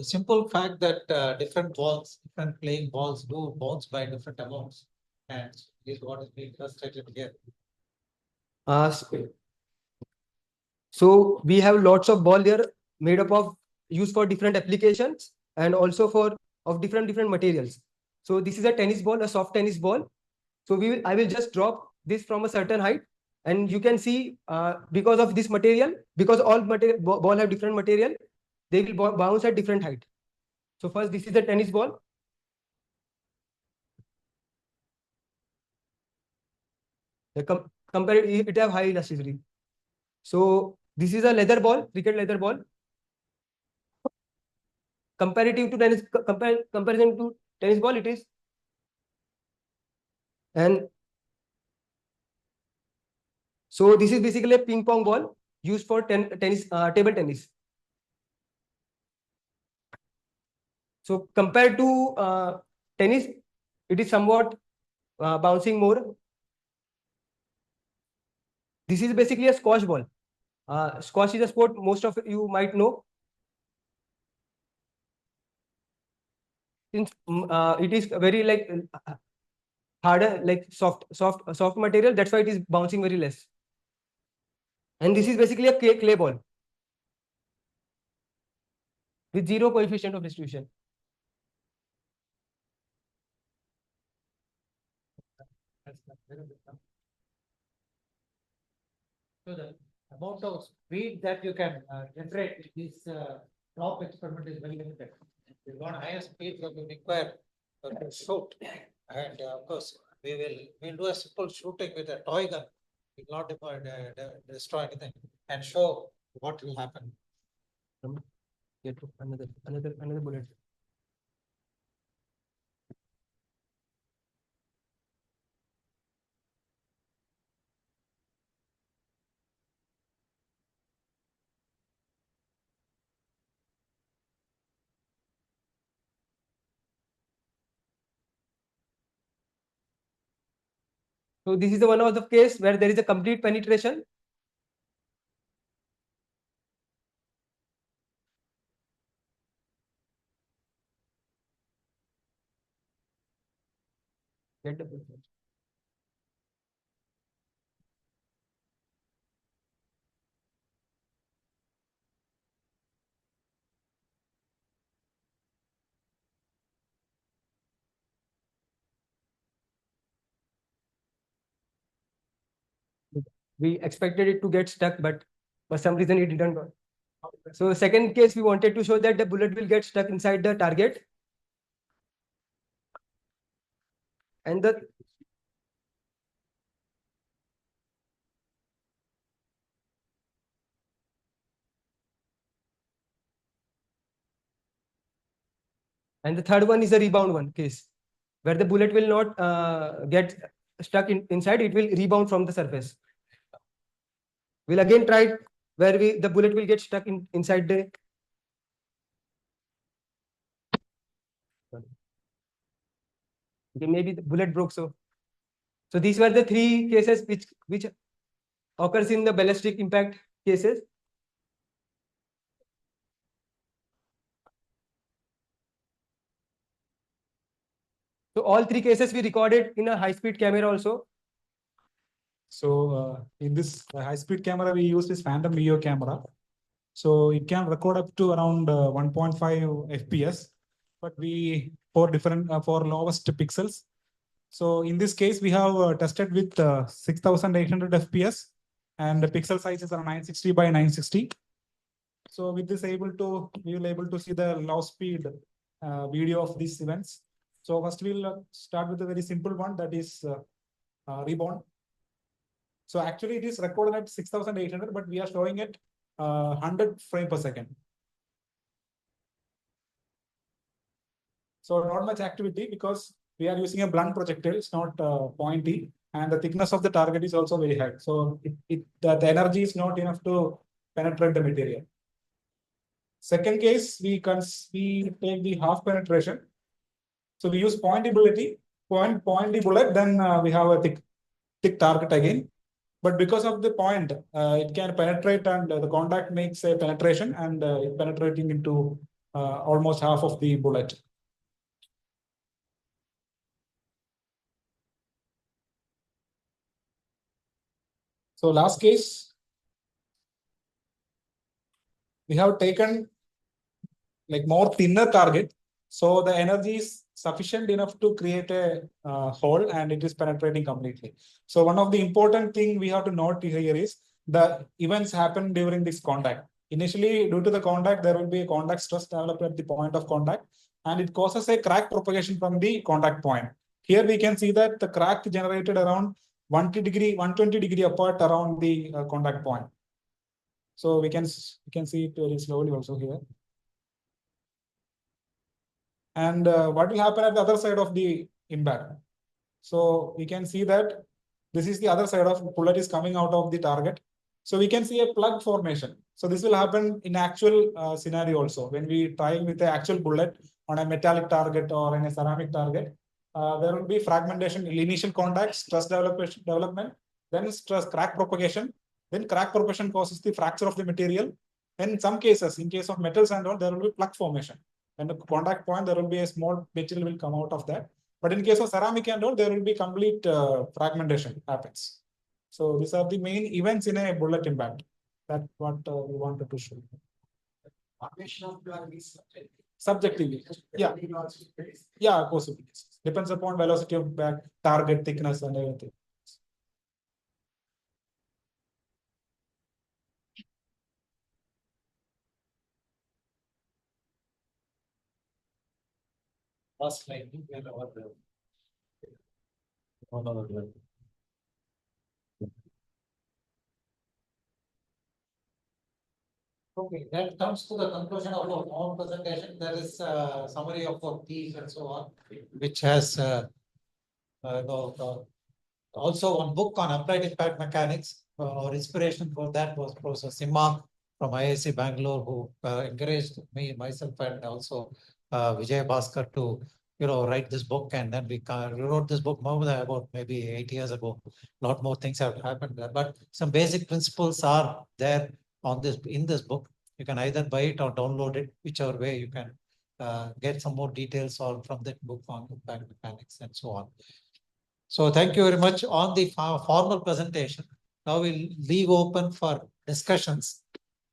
simple fact that different balls, different playing balls do bounce by different amounts, and is what is being illustrated here. s- So we have lots of ball there made up of used for different applications and also for of different materials. So this is a tennis ball, a soft tennis ball. So I will just drop this from a certain height, and you can see because of this material, because all material ball have different material, they will bounce at different height. So first, this is the tennis ball. Compare it have high elasticity. So this is a leather ball, cricket leather ball. Comparative to tennis, comparison to tennis ball, it is. And so this is basically a ping pong ball used for tennis, table tennis. So compared to tennis, it is somewhat bouncing more. This is basically a squash ball. Squash is a sport most of you might know. Since it is very like harder, like soft material, that's why it is bouncing very less. And this is basically a clay ball with zero coefficient of distribution. So the amount of speed that you can generate with this drop experiment is very limited. If you want higher speed, you will require to shoot. And of course, we'll do a simple shooting with a toy gun. We will not destroy anything and show what will happen. Another bullet. So this is the one of the case where there is a complete penetration. Get the bullet. We expected it to get stuck, but for some reason it didn't. So second case, we wanted to show that the bullet will get stuck inside the target. And the third one is a rebound one case, where the bullet will not get stuck inside, it will rebound from the surface. We'll again try where the bullet will get stuck inside the. Okay, maybe the bullet broke. So these were the three cases which occurs in the ballistic impact cases. So all three cases we recorded in a high-speed camera also. So in this high-speed camera, we use this phantom video camera. So it can record up to around 1.5 FPS, but we for lowest pixels. So in this case, we have tested with 6,800 FPS, and the pixel size is around 960 by 960. So with this, we will able to see the low speed video of these events. So first we'll start with a very simple one, that is rebound. So actually it is recorded at 6,800, but we are showing it 100 frames per second. So not much activity because we are using a blunt projectile, it's not pointy, and the thickness of the target is also very high. So the energy is not enough to penetrate the material. Second case, we take the half penetration. So we use pointy bullet, then we have a thick target again. But because of the point, it can penetrate, and the contact makes a penetration, and it penetrating into almost half of the bullet. So last case, we have taken like more thinner target. So the energy is sufficient enough to create a hole and it is penetrating completely. So one of the important thing we have to note here is the events happen during this contact. Initially, due to the contact, there will be a contact stress developed at the point of contact and it causes a crack propagation from the contact point. Here we can see that the crack generated around 120 degree apart around the contact point. So we can see it very slowly also here. And what will happen at the other side of the impact? So we can see that this is the other side of bullet is coming out of the target. So we can see a plug formation. So this will happen in actual scenario also. When we try with the actual bullet on a metallic target or in a ceramic target, there will be fragmentation, initial contact, stress development, then stress crack propagation. Then crack propagation causes the fracture of the material. And in some cases, in case of metals and all, there will be plug formation. And the contact point, there will be a small material will come out of that. But in case of ceramic and all, there will be complete fragmentation happens. So these are the main events in a bullet impact. That's what we wanted to show. Subjectively, yeah, yeah, possibly. Depends upon velocity of back, target thickness, and everything. Last slide. Okay, that comes to the conclusion of our own presentation. There is a summary of our themes and so on, which has also one book on applied impact mechanics. Our inspiration for that was Professor Simha from IIC Bangalore, who encouraged me, myself, and also Vijay Bhaskar to write this book. And then we wrote this book more than about maybe 8 years ago. A lot more things have happened there, but some basic principles are there in this book. You can either buy it or download it, whichever way you can get some more details or from that book on impact mechanics and so on. So thank you very much on the formal presentation. Now we'll leave open for discussions.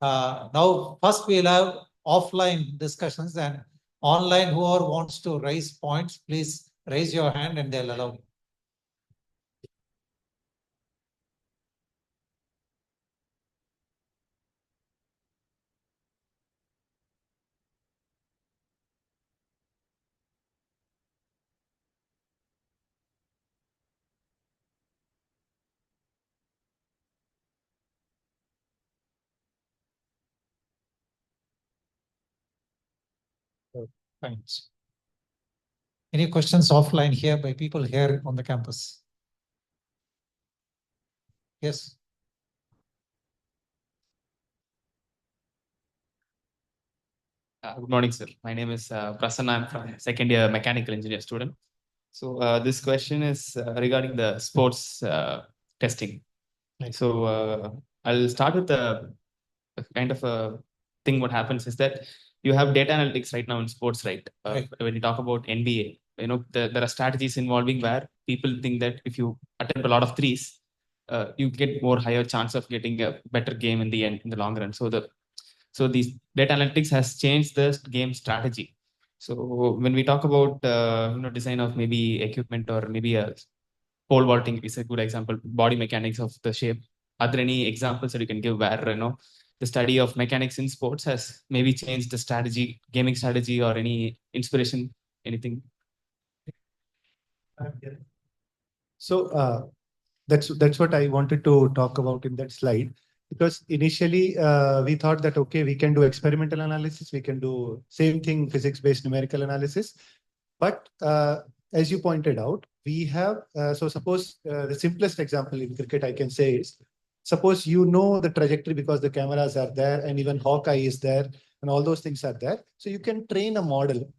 Now first we'll have offline discussions, and online, whoever wants to raise points, please raise your hand and they'll allow you. Thanks. Any questions offline here by people here on the campus? Yes. Good morning, sir. My name is Prasanna. I'm from second year mechanical engineer student. So this question is regarding the sports testing. So I'll start with the kind of a thing. What happens is that you have data analytics right now in sports, right? When you talk about NBA, there are strategies involving where people think that if you attempt a lot of threes, you get more higher chance of getting a better game in the end, in the long run. So these data analytics has changed the game strategy. So when we talk about design of maybe equipment or maybe a pole vaulting is a good example, body mechanics of the shape. Are there any examples that you can give where the study of mechanics in sports has maybe changed the strategy, gaming strategy, or any inspiration, anything? So that's what I wanted to talk about in that slide. Because initially we thought that, okay, we can do experimental analysis, we can do same thing, physics-based numerical analysis. But as you pointed out, we have, so suppose the simplest example in cricket I can say is, suppose the trajectory because the cameras are there and even Hawkeye is there and all those things are there. So you can train a model,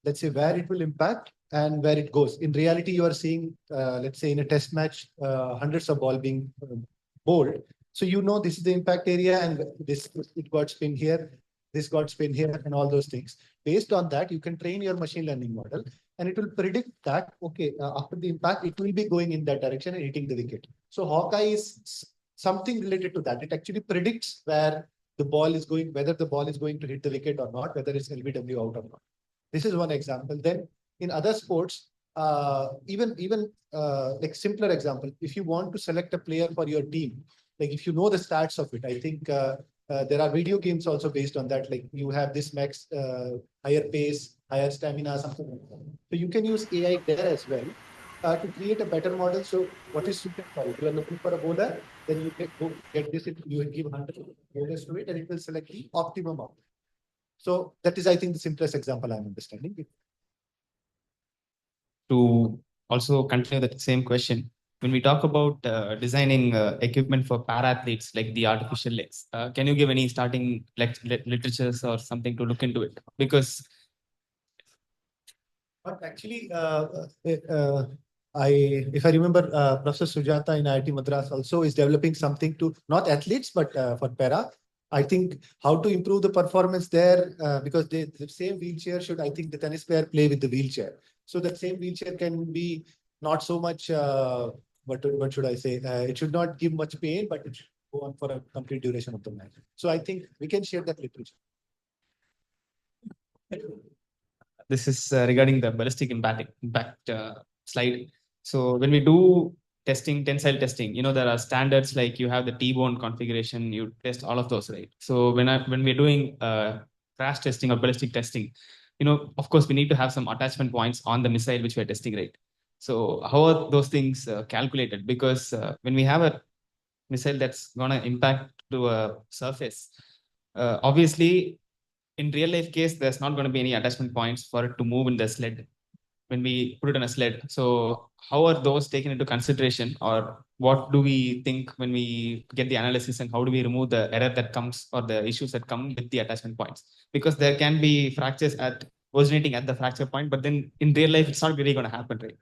let's say where it will impact and where it goes. In reality, you are seeing, let's say in a test match, hundreds of ball being bowled. So this is the impact area and it got spin here, this got spin here and all those things. Based on that, you can train your machine learning model and it will predict that, okay, after the impact, it will be going in that direction and hitting the wicket. So Hawkeye is something related to that. It actually predicts where the ball is going, whether the ball is going to hit the wicket or not, whether it's LBW out or not. This is one example. Then in other sports, even like simpler example, if you want to select a player for your team, like if you know the stats of it, I think there are video games also based on that. Like you have this max higher pace, higher stamina, something like that. So you can use AI there as well to create a better model. So what is suited for it? You are looking for a bowler, then you get this, you give 100 bowlers to it and it will select the optimum out. So that is, I think, the simplest example I'm understanding. To also continue the same question, when we talk about designing equipment for para-athletes like the artificial legs, can you give any starting literatures or something to look into it? Because But actually, if I remember, Professor Sujata in IIT Madras also is developing something to not athletes, but for para. I think how to improve the performance there, because the same wheelchair should, I think the tennis player play with the wheelchair. So that same wheelchair can be not so much, what should I say? It should not give much pain, but it should go on for a complete duration of the match. So I think we can share that literature. this is regarding the ballistic impact slide. So when we do testing, tensile testing, there are standards like you have the T-bone configuration, you test all of those, right? So when we're doing crash testing or ballistic testing, of course, we need to have some attachment points on the missile which we're testing, right? So how are those things calculated? Because when we have a missile that's going to impact to a surface, obviously, in real life case, there's not going to be any attachment points for it to move in the sled when we put it on a sled. So how are those taken into consideration, or what do we think when we get the analysis, and how do we remove the error that comes or the issues that come with the attachment points? Because there can be fractures originating at the fracture point, but then in real life, it's not really going to happen, right?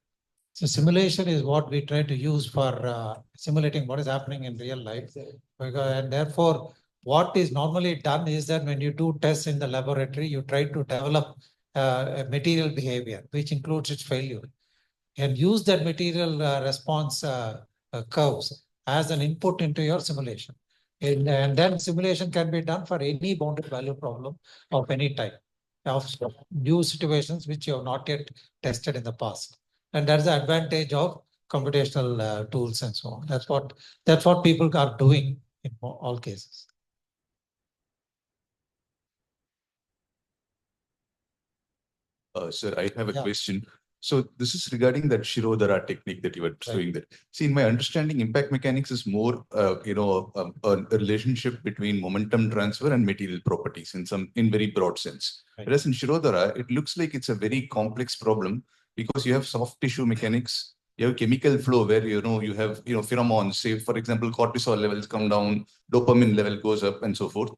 So simulation is what we try to use for simulating what is happening in real life. And therefore, what is normally done is that when you do tests in the laboratory, you try to develop a material behavior, which includes its failure, and use that material response curves as an input into your simulation. And then simulation can be done for any bounded value problem of any type, of new situations which you have not yet tested in the past. And that's the advantage of computational tools and so on. That's what people are doing in all cases. Sir, I have a question. So this is regarding that Shirodhara technique that you were showing there. See, in my understanding, impact mechanics is more, a relationship between momentum transfer and material properties in very broad sense. Right. Whereas in Shirodhara, it looks like it's a very complex problem because you have soft tissue mechanics, you have chemical flow where, you have, pheromones, say, for example, cortisol levels come down, dopamine level goes up and so forth.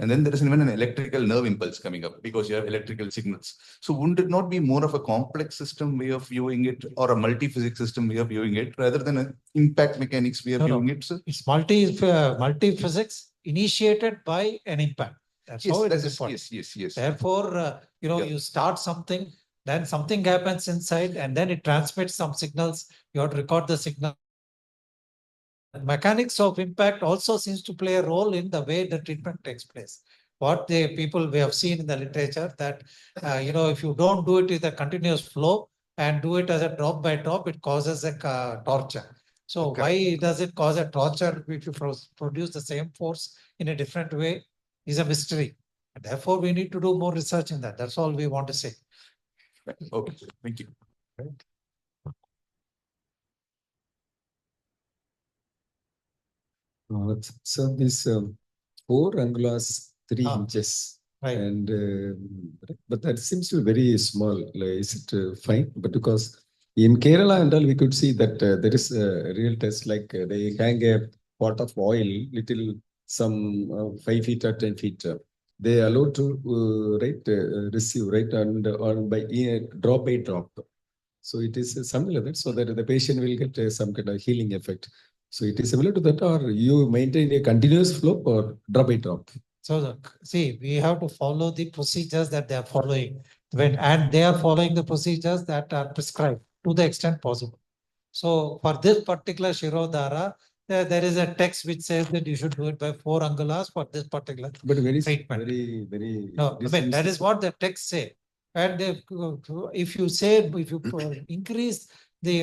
And then there is even an electrical nerve impulse coming up because you have electrical signals. So wouldn't it not be more of a complex system way of viewing it, or a multi-physics system way of viewing it, rather than an impact mechanics way of viewing it, sir? It's multi-physics initiated by an impact. That's how it is important. Yes. Therefore, you start something, then something happens inside, and then it transmits some signals. You have to record the signal. Mechanics of impact also seems to play a role in the way the treatment takes place. What we have seen in the literature that, if you don't do it with a continuous flow and do it as a drop by drop, it causes a torture. So why does it cause a torture if you produce the same force in a different way is a mystery. And therefore, we need to do more research in that. That's all we want to say. Okay, thank you. Right. So this 4 angulars, 3 inches. Right. And but that seems to be very small. Like, is it fine? But because in Kerala and all, we could see that there is a real test, like they hang a pot of oil, some 5 feet or 10 feet. They allow to receive on by drop by drop. So it is similar that, so that the patient will get some kind of healing effect. So it is similar to that, or you maintain a continuous flow or drop by drop? So see, we have to follow the procedures that they are following and they are following the procedures that are prescribed to the extent possible. So for this particular Shirodhara, there is a text which says that you should do it by 4 angulas for this particular But treatment. very. No, I mean, that is what the text say. And if you increase the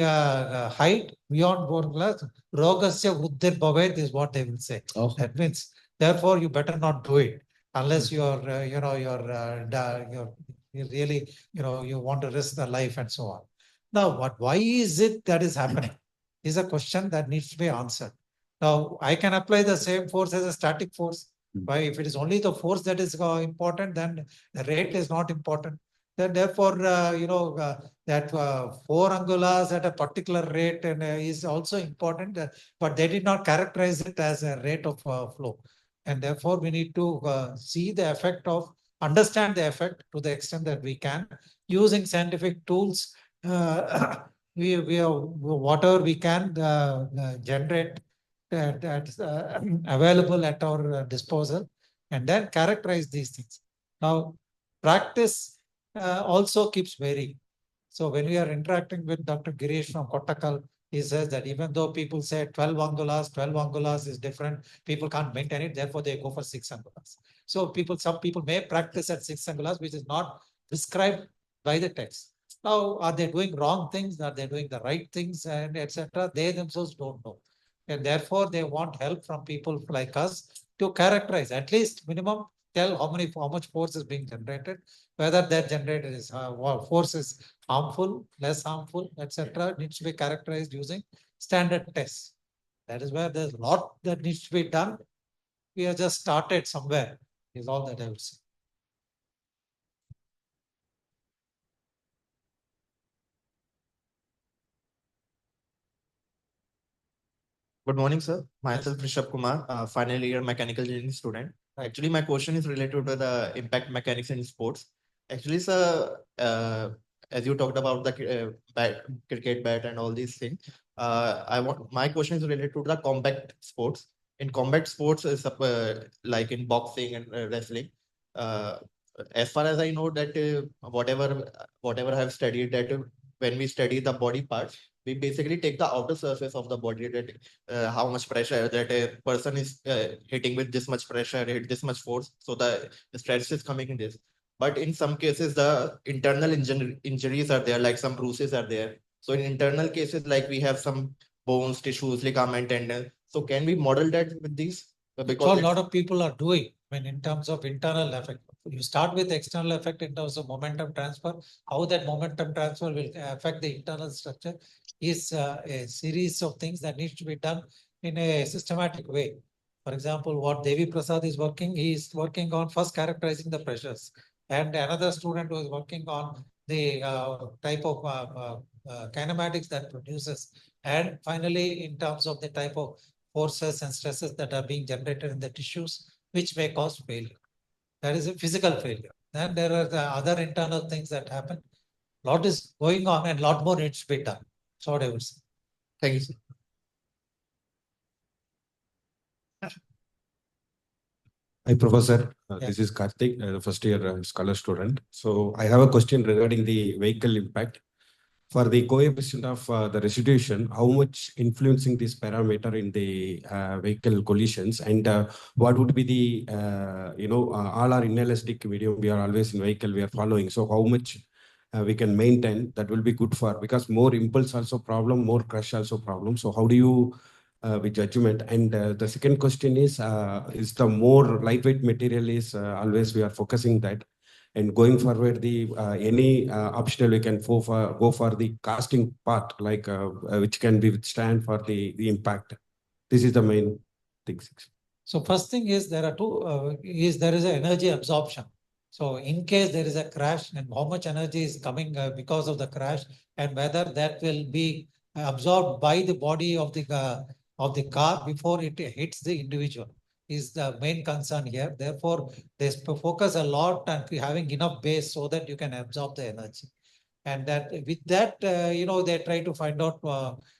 height beyond 4 angulas, rogasya vruddhir bhavet is what they will say. Oh. That means, therefore, you better not do it unless you're, you really, you want to risk the life and so on. Now, why is it that is happening? Is a question that needs to be answered. Now, I can apply the same force as a static force. Why? If it is only the force that is important, then the rate is not important. Then therefore, that 4 angulas at a particular rate is also important, but they did not characterize it as a rate of flow. And therefore, we need to see the effect of, understand the effect to the extent that we can, using scientific tools. We whatever we can generate that's available at our disposal, and then characterize these things. Now, practice also keeps varying. So when we are interacting with Dr. Girish from Kottakkal, he says that even though people say 12 angulas is different, people can't maintain it, therefore they go for 6 angulas. So some people may practice at 6 angulas, which is not prescribed by the text. Now, are they doing wrong things? Are they doing the right things, and etc.? They themselves don't know. And therefore, they want help from people like us to characterize, at least minimum, tell how much force is being generated, whether that generated is force is harmful, less harmful, etc. needs to be characterized using standard tests. That is where there's a lot that needs to be done. We have just started somewhere, is all that I would say. Good morning, sir. Myself, Rishabh Kumar, final year mechanical engineering student. Actually, my question is related to the impact mechanics in sports. Actually, sir, as you talked about the cricket bat and all these things, my question is related to the combat sports. In combat sports, like in boxing and wrestling, as far as I know that whatever I have studied, that when we study the body parts, we basically take the outer surface of the body, that how much pressure that a person is hitting with this much pressure, hit this much force, so the stress is coming in this. But in some cases, the internal injuries are there, like some bruises are there. So in internal cases, like we have some bones, tissues, ligament, tendon. So can we model that with these? Because a lot of people are doing, in terms of internal effect. You start with external effect in terms of momentum transfer. How that momentum transfer will affect the internal structure is a series of things that needs to be done in a systematic way. For example, what Devi Prasad is working, he is working on first characterizing the pressures. And another student who is working on the type of kinematics that produces. And finally, in terms of the type of forces and stresses that are being generated in the tissues, which may cause failure. That is a physical failure. Then there are the other internal things that happen. A lot is going on and a lot more needs to be done. That's what I would say. Thank you, sir. Hi, Professor. This is Karthik, first year scholar student. So I have a question regarding the vehicle impact. For the coefficient of the restitution, how much influencing this parameter in the vehicle collisions, and what would be the, all our inelastic medium, we are always in vehicle, we are following. So how much we can maintain, that will be good for, because more impulse also problem, more crush also problem. So how do you, with judgment? And the second question is the more lightweight material is always we are focusing that. And going forward, the any optional we can go for the casting part, like which can be withstand for the impact. This is the main thing. So first thing is there are two, there is an energy absorption. So in case there is a crash, and how much energy is coming because of the crash, and whether that will be absorbed by the body of the car before it hits the individual, is the main concern here. Therefore, they focus a lot on having enough base so that you can absorb the energy. And that with that, they try to find out.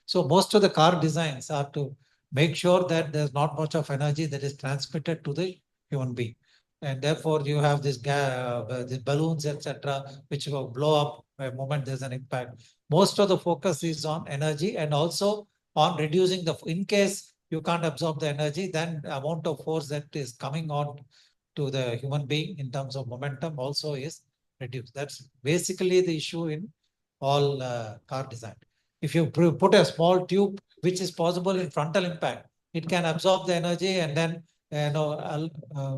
So most of the car designs are to make sure that there's not much of energy that is transmitted to the human being. and therefore you have this the balloons, etc., which will blow up the moment there's an impact. Most of the focus is on energy and also on reducing in case you can't absorb the energy, then the amount of force that is coming on to the human being in terms of momentum also is reduced. That's basically the issue in all car design. If you put a small tube, which is possible in frontal impact, it can absorb the energy and then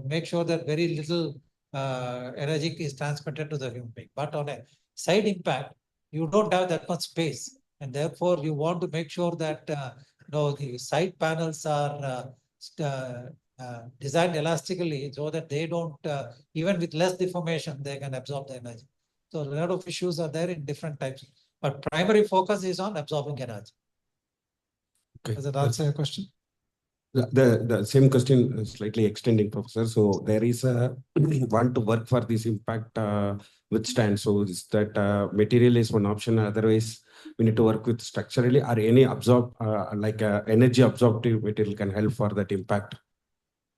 make sure that very little energy is transmitted to the human being. But on a side impact, you don't have that much space, and therefore you want to make sure that the side panels are designed elastically so that they don't, even with less deformation, they can absorb the energy. So a lot of issues are there in different types, but primary focus is on absorbing energy. Okay. Does that answer your question? The same question, slightly extending, Professor. So there is a want to work for this impact withstand. So is that material is one option. Otherwise, we need to work with structurally or any energy absorptive material can help for that impact.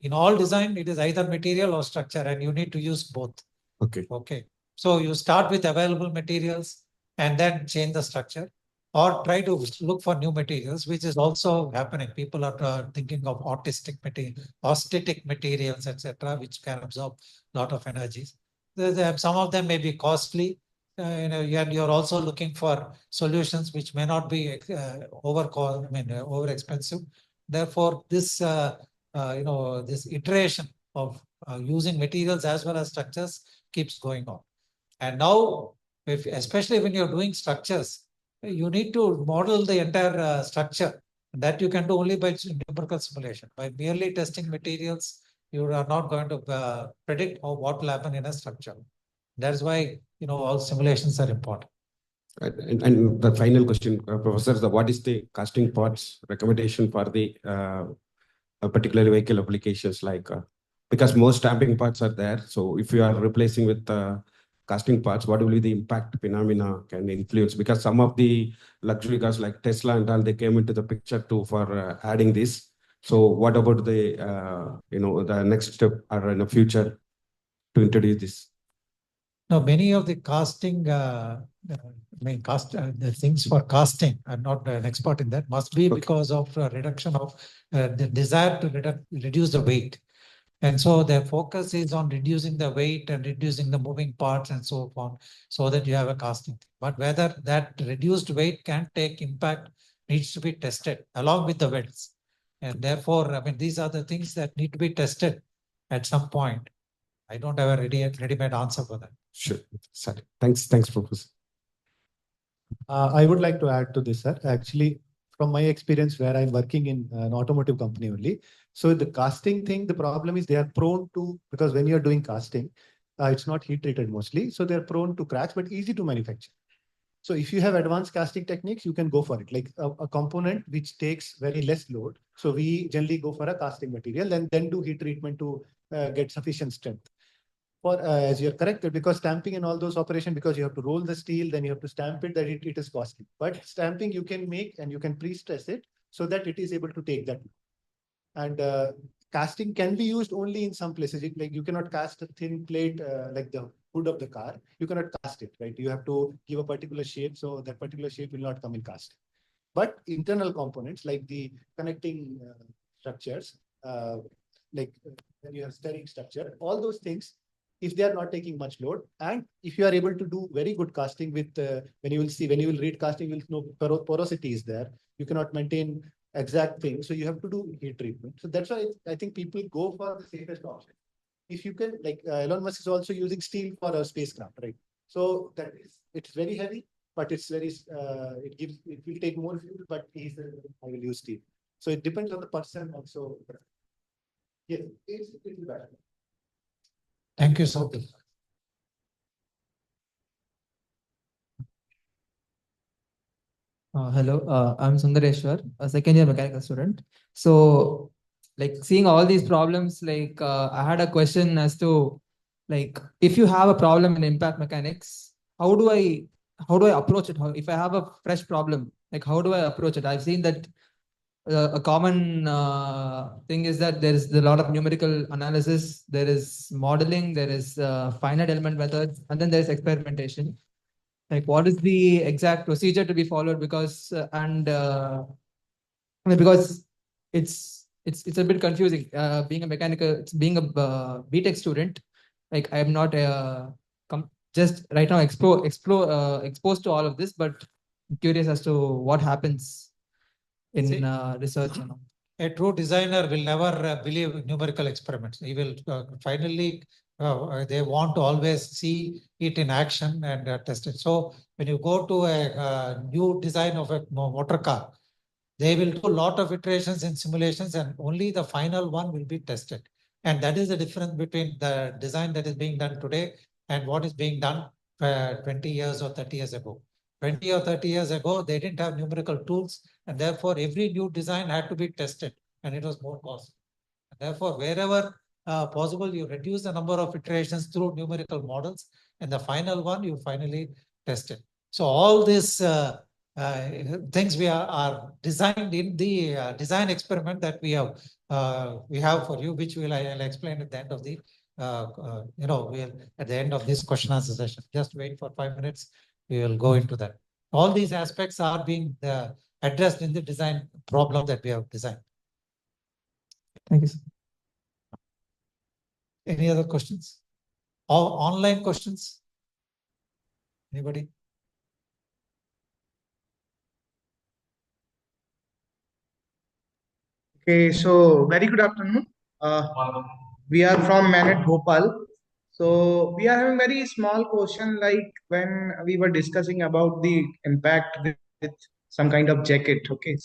In all design, it is either material or structure, and you need to use both. Okay. Okay. So you start with available materials and then change the structure, or try to look for new materials, which is also happening. People are thinking of austitic materials, etc., which can absorb a lot of energies. Some of them may be costly, and you're also looking for solutions which may not be over expensive. Therefore, this this iteration of using materials as well as structures keeps going on. And now, especially when you're doing structures, you need to model the entire structure. That you can do only by numerical simulation. By merely testing materials, you are not going to predict what will happen in a structure. That's why all simulations are important. And the final question, Professor, what is the casting parts recommendation for the particular vehicle applications because most stamping parts are there. So if you are replacing with casting parts, what will be the impact phenomena can influence? Because some of the luxury cars like Tesla and all, they came into the picture too for adding this. So what about the the next step or in the future to introduce this? Now, many of the casting, the things for casting, I'm not an expert in that, must be because of reduction of the desire to reduce the weight. And so their focus is on reducing the weight and reducing the moving parts and so on, so that you have a casting. But whether that reduced weight can take impact needs to be tested along with the welds. And therefore, these are the things that need to be tested at some point. I don't have a ready-made answer for that. Sure. Sorry. Thanks, Professor. I would like to add to this, sir. Actually, from my experience where I'm working in an automotive company only. So the casting thing, the problem is they are prone to, because when you're doing casting, it's not heat treated mostly. So they're prone to cracks, but easy to manufacture. So if you have advanced casting techniques, you can go for it. Like a component which takes very less load. So we generally go for a casting material and then do heat treatment to get sufficient strength. For as you're correct, because stamping and all those operations, because you have to roll the steel, then you have to stamp it, that it is costly. But stamping you can make and you can pre-stress it so that it is able to take that. And casting can be used only in some places. Like you cannot cast a thin plate like the hood of the car. You cannot cast it, right? You have to give a particular shape, so that particular shape will not come in cast. But internal components like the connecting structures, like when you have steering structure, all those things, if they are not taking much load, and if you are able to do very good casting with, when you will read casting, you will know porosity is there. You cannot maintain exact thing. So you have to do heat treatment. So that's why I think people go for the safest option. If you can, like Elon Musk is also using steel for a spacecraft, right? So it's very heavy, but it's very, it will take more fuel, but I will use steel. So it depends on the person also. Yes, it's better. Thank you so much. Hello, I'm Sundareshwar, a second year mechanical student. So, like seeing all these problems, I had a question as to, if you have a problem in impact mechanics, how do I approach it? If I have a fresh problem, how do I approach it? I've seen that a common thing is that there is a lot of numerical analysis, there is modeling, there is finite element methods, and then there is experimentation. Like, what is the exact procedure to be followed? Because because it's a bit confusing. Being a mechanical, being a BTech student, like I am not just right now exposed to all of this, but I'm curious as to what happens in See, research. a true designer will never believe numerical experiments. He will finally, they want to always see it in action and test it. So when you go to a new design of a motor car, they will do a lot of iterations and simulations, and only the final one will be tested. And that is the difference between the design that is being done today and what is being done 20 years or 30 years ago. 20 or 30 years ago, they didn't have numerical tools, and therefore every new design had to be tested, and it was more costly. Therefore, wherever possible, you reduce the number of iterations through numerical models, and the final one you finally test it. So all these things we are designed in the design experiment that we have for you, which I'll explain at the end of the at the end of this question answer session. Just wait for 5 minutes. We will go into that. All these aspects are being addressed in the design problem that we have designed. Thank you, sir. Any other questions? Or online questions? Anybody? Okay, so very good afternoon. We are from Manet Bhopal. So we are having very small question, like when we were discussing about the impact with some kind of jacket, okay,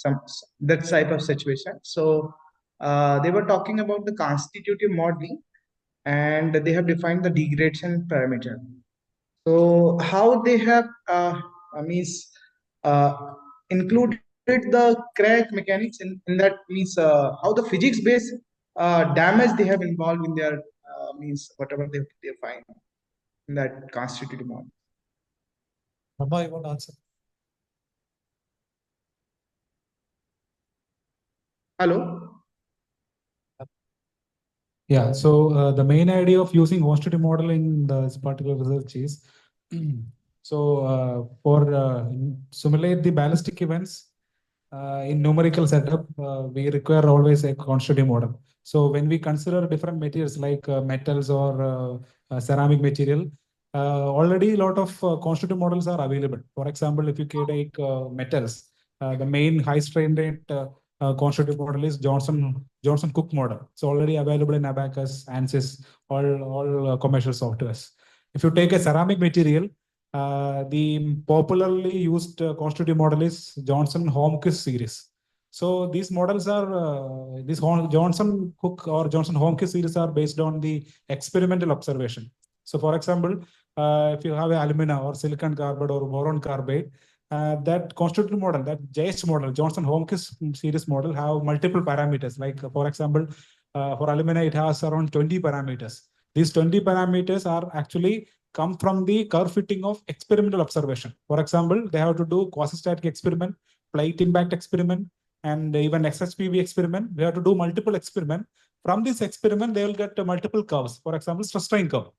that type of situation. So they were talking about the constitutive modeling, and they have defined the degradation parameter. So how they have means uh, included the crack mechanics in that, means how the physics based damage they have involved in their means whatever they find in that constitutive model. Rama, you want to answer? Hello. Yeah, so the main idea of using constitutive model in this particular research is for simulate the ballistic events in numerical setup, we require always a constitutive model. So when we consider different materials like metals or ceramic material, already a lot of constitutive models are available. For example, if you take metals, the main high strain rate constitutive model is Johnson Cook model. It's already available in Abacus, ANSYS, all commercial softwares. If you take a ceramic material, the popularly used constitutive model is Johnson-Holmquist series. So these models are this Johnson Cook or Johnson-Holmquist series are based on the experimental observation. So, for example, if you have alumina or silicon carbide or boron carbide, that constitutive model, that JH model, Johnson-Holmquist series model, have multiple parameters. Like, for example, for alumina, it has around 20 parameters. These 20 parameters are actually come from the curve fitting of experimental observation. For example, they have to do quasi-static experiment, plate impact experiment, and even XHPV experiment. We have to do multiple experiment. From this experiment, they will get multiple curves. For example, stress strain curve.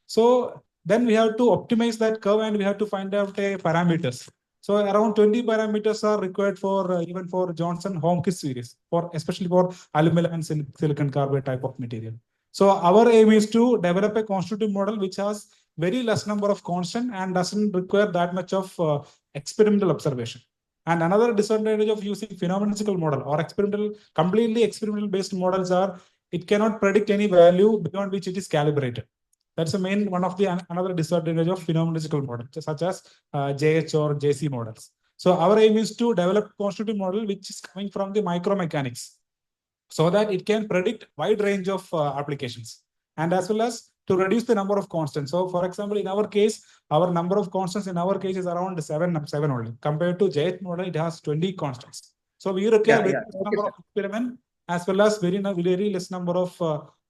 So then we have to optimize that curve and we have to find out a parameters. So around 20 parameters are required for even for Johnson-Holmquist series, for especially for aluminum and silicon carbide type of material. So our aim is to develop a constitutive model which has very less number of constant and doesn't require that much of experimental observation. And another disadvantage of using phenomenological model or completely experimental based models are it cannot predict any value beyond which it is calibrated. That's the main one of the another disadvantage of phenomenological models, such as JH or JC models. So our aim is to develop constitutive model which is coming from the micromechanics, so that it can predict wide range of applications, and as well as to reduce the number of constants. So, for example, in our case, our number of constants in our case is around seven only. Compared to JH model, it has 20 constants. So we require very less number of experiment as well as very less number of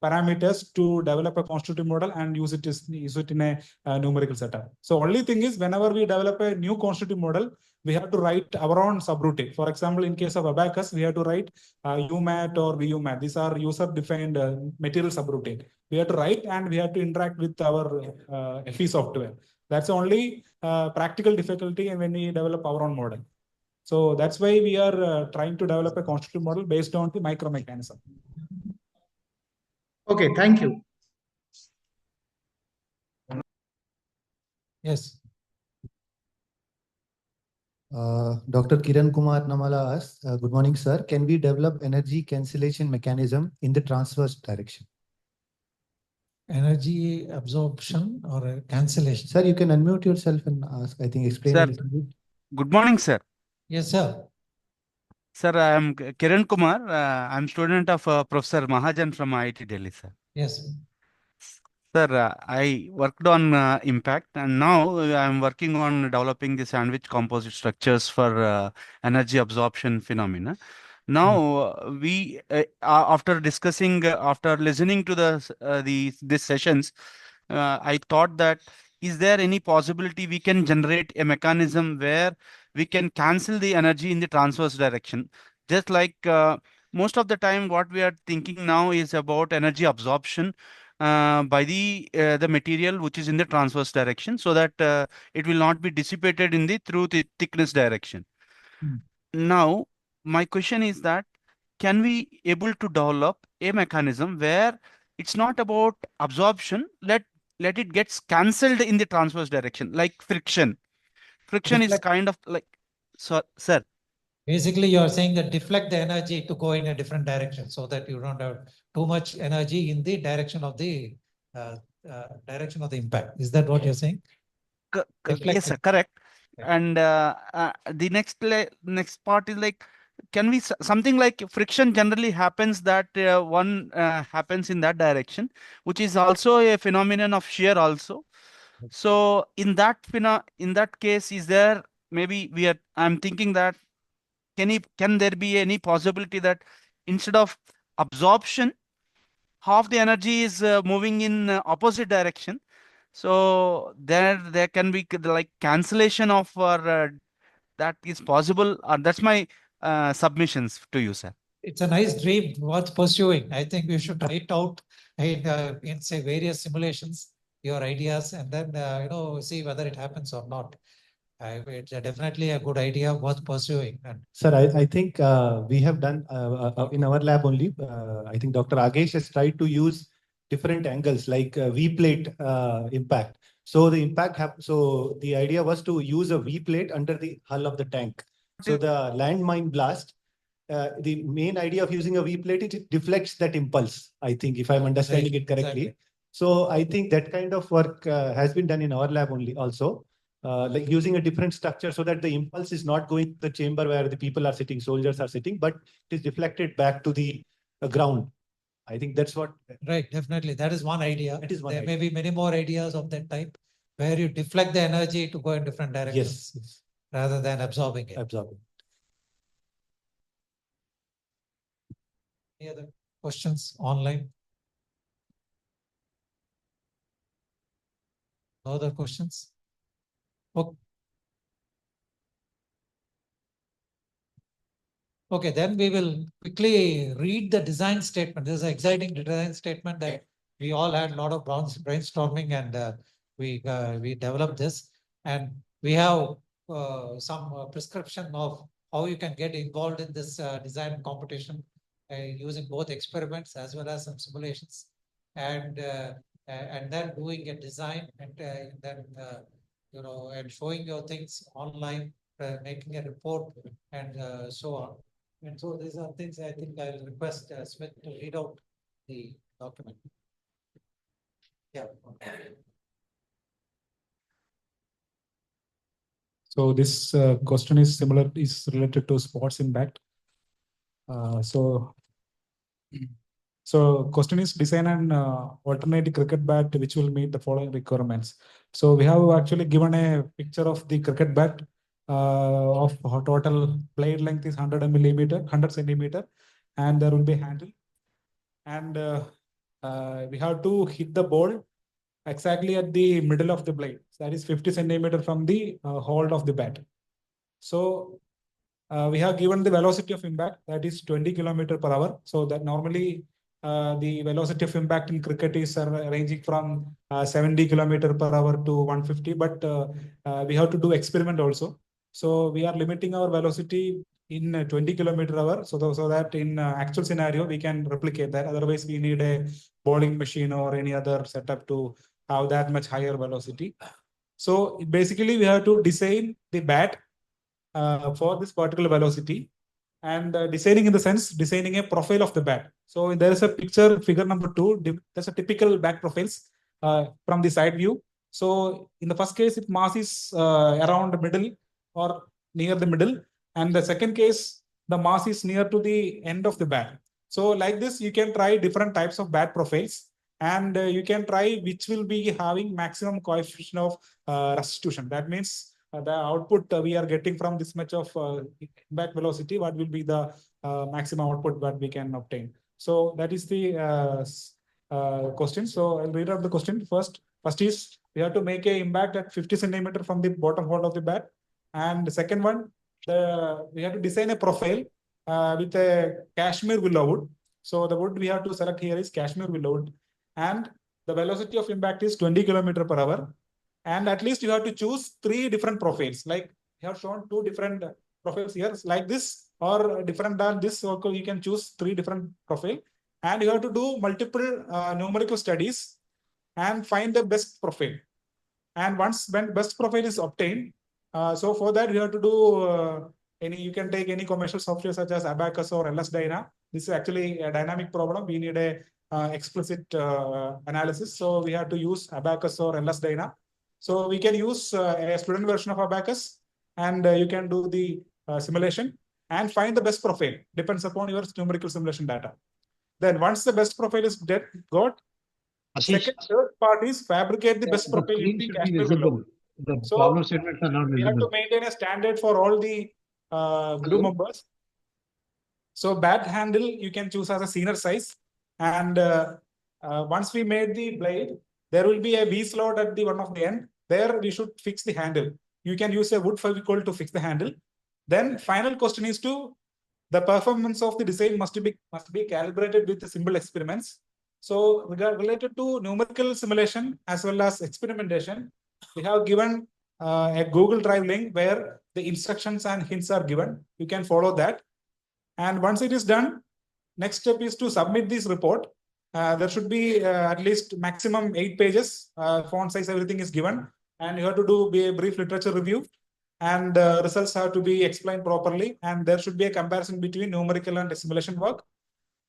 parameters to develop a constitutive model and use it in a numerical setup. So only thing is, whenever we develop a new constitutive model, we have to write our own subroutine. For example, in case of Abacus, we have to write UMAT or VUMAT. These are user-defined material subroutine. We have to write and we have to interact with our FE software. That's the only practical difficulty when we develop our own model. So that's why we are trying to develop a constitutive model based on the micromechanism. Okay, thank you. Yes. Dr. Kiran Kumar Namala asks, good morning, sir. Can we develop energy cancellation mechanism in the transverse direction? Energy absorption or cancellation? Sir, you can unmute yourself and ask, I think, explain a Sir, little bit. good morning, sir. Yes, sir. Sir, I am Kiran Kumar. I'm student of Professor Mahajan from IIT Delhi, sir. Yes. Sir, I worked on impact, and now I'm working on developing the sandwich composite structures for energy absorption phenomena. Now, after discussing, after listening to these sessions, I thought that is there any possibility we can generate a mechanism where we can cancel the energy in the transverse direction? Just like most of the time, what we are thinking now is about energy absorption by the material which is in the transverse direction, so that it will not be dissipated in the through the thickness direction. Now, my question is that can we able to develop a mechanism where it's not about absorption, let it gets cancelled in the transverse direction, like friction. Friction is kind of like, so, sir. Basically, you are saying that deflect the energy to go in a different direction so that you don't have too much energy in the direction of the impact. Is that what you're saying? Yes, sir, correct. And the next part is like, can we something like friction generally happens that one happens in that direction, which is also a phenomenon of shear also. So in that case, is there maybe I'm thinking that can there be any possibility that instead of absorption, half the energy is moving in opposite direction? So there can be like cancellation of that is possible. That's my submissions to you, sir. It's a nice dream worth pursuing. I think we should write out in say various simulations your ideas and then see whether it happens or not. It's definitely a good idea worth pursuing. And Sir, I think we have done in our lab only. I think Dr. Agesh has tried to use different angles like V plate impact. So the so the idea was to use a V plate under the hull of the tank. So the landmine blast, the main idea of using a V plate, it deflects that impulse, I think, if I'm understanding it correctly. Exactly. So I think that kind of work has been done in our lab only also. Like using a different structure so that the impulse is not going to the chamber where the people are sitting, soldiers are sitting, but it is deflected back to the ground. I think that's what. Right, definitely. That is one idea. That is one there idea. may be many more ideas of that type where you deflect the energy to go in different directions Yes. rather than absorbing it. Absorbing. Any other questions online? No other questions? Okay. Okay, then we will quickly read the design statement. This is an exciting design statement that we all had a lot of brainstorming and we developed this. And we have some prescription of how you can get involved in this design competition using both experiments as well as some simulations. And then doing a design and then and showing your things online, making a report and so on. And so these are things I think I'll request Smith to read out the document. Yeah. So this question is similar, is related to sports impact. So question is design an alternative cricket bat which will meet the following requirements. So we have actually given a picture of the cricket bat of total blade length is 100 centimeter, and there will be handle. And we have to hit the ball exactly at the middle of the blade. So that is 50 centimeter from the hold of the bat. So we have given the velocity of impact, that is 20 km/h. So that normally the velocity of impact in cricket is ranging from 70 km/h to 150, but we have to do experiment also. So we are limiting our velocity in 20 km/h, so that in actual scenario we can replicate that. Otherwise, we need a bowling machine or any other setup to have that much higher velocity. So basically, we have to design the bat for this particular velocity, and designing in the sense designing a profile of the bat. So there is a picture, figure number 2. There's a typical bat profiles from the side view. So in the first case, if mass is around the middle or near the middle, and the second case, the mass is near to the end of the bat. So like this, you can try different types of bat profiles, and you can try which will be having maximum coefficient of restitution. That means the output we are getting from this much of impact velocity, what will be the maximum output that we can obtain. So that is the question. So I'll read out the question first. First is we have to make a impact at 50 centimeter from the bottom hole of the bat. And the second one, we have to design a profile with a cashmere willow wood. So the wood we have to select here is cashmere willow wood. And the velocity of impact is 20 km/h. And at least you have to choose 3 different profiles. Like you have shown 2 different profiles here, like this, or different than this. So you can choose 3 different profile, and you have to do multiple numerical studies and find the best profile. And once when best profile is obtained, so for that you have to do you can take any commercial software such as Abacus or LS Dyna. This is actually a dynamic problem. We need a explicit analysis. So we have to use Abacus or LS Dyna. So we can use a student version of Abacus, and you can do the simulation and find the best profile. Depends upon your numerical simulation data. Then once the best profile is got, second, third part is fabricate the best profile using Kashmir willow. The So problem statements are not we have to visible. maintain a standard for all the group members. So bat handle you can choose as a senior size, and once we made the blade, there will be a V slot at the one of the end. There we should fix the handle. You can use a wood Fevicol to fix the handle. Then final question is the performance of the design must be calibrated with the simple experiments. So related to numerical simulation as well as experimentation, we have given a Google Drive link where the instructions and hints are given. You can follow that. And once it is done, next step is to submit this report. There should be at least maximum 8 pages. Font size, everything is given. And you have to be a brief literature review. And results have to be explained properly. And there should be a comparison between numerical and simulation work.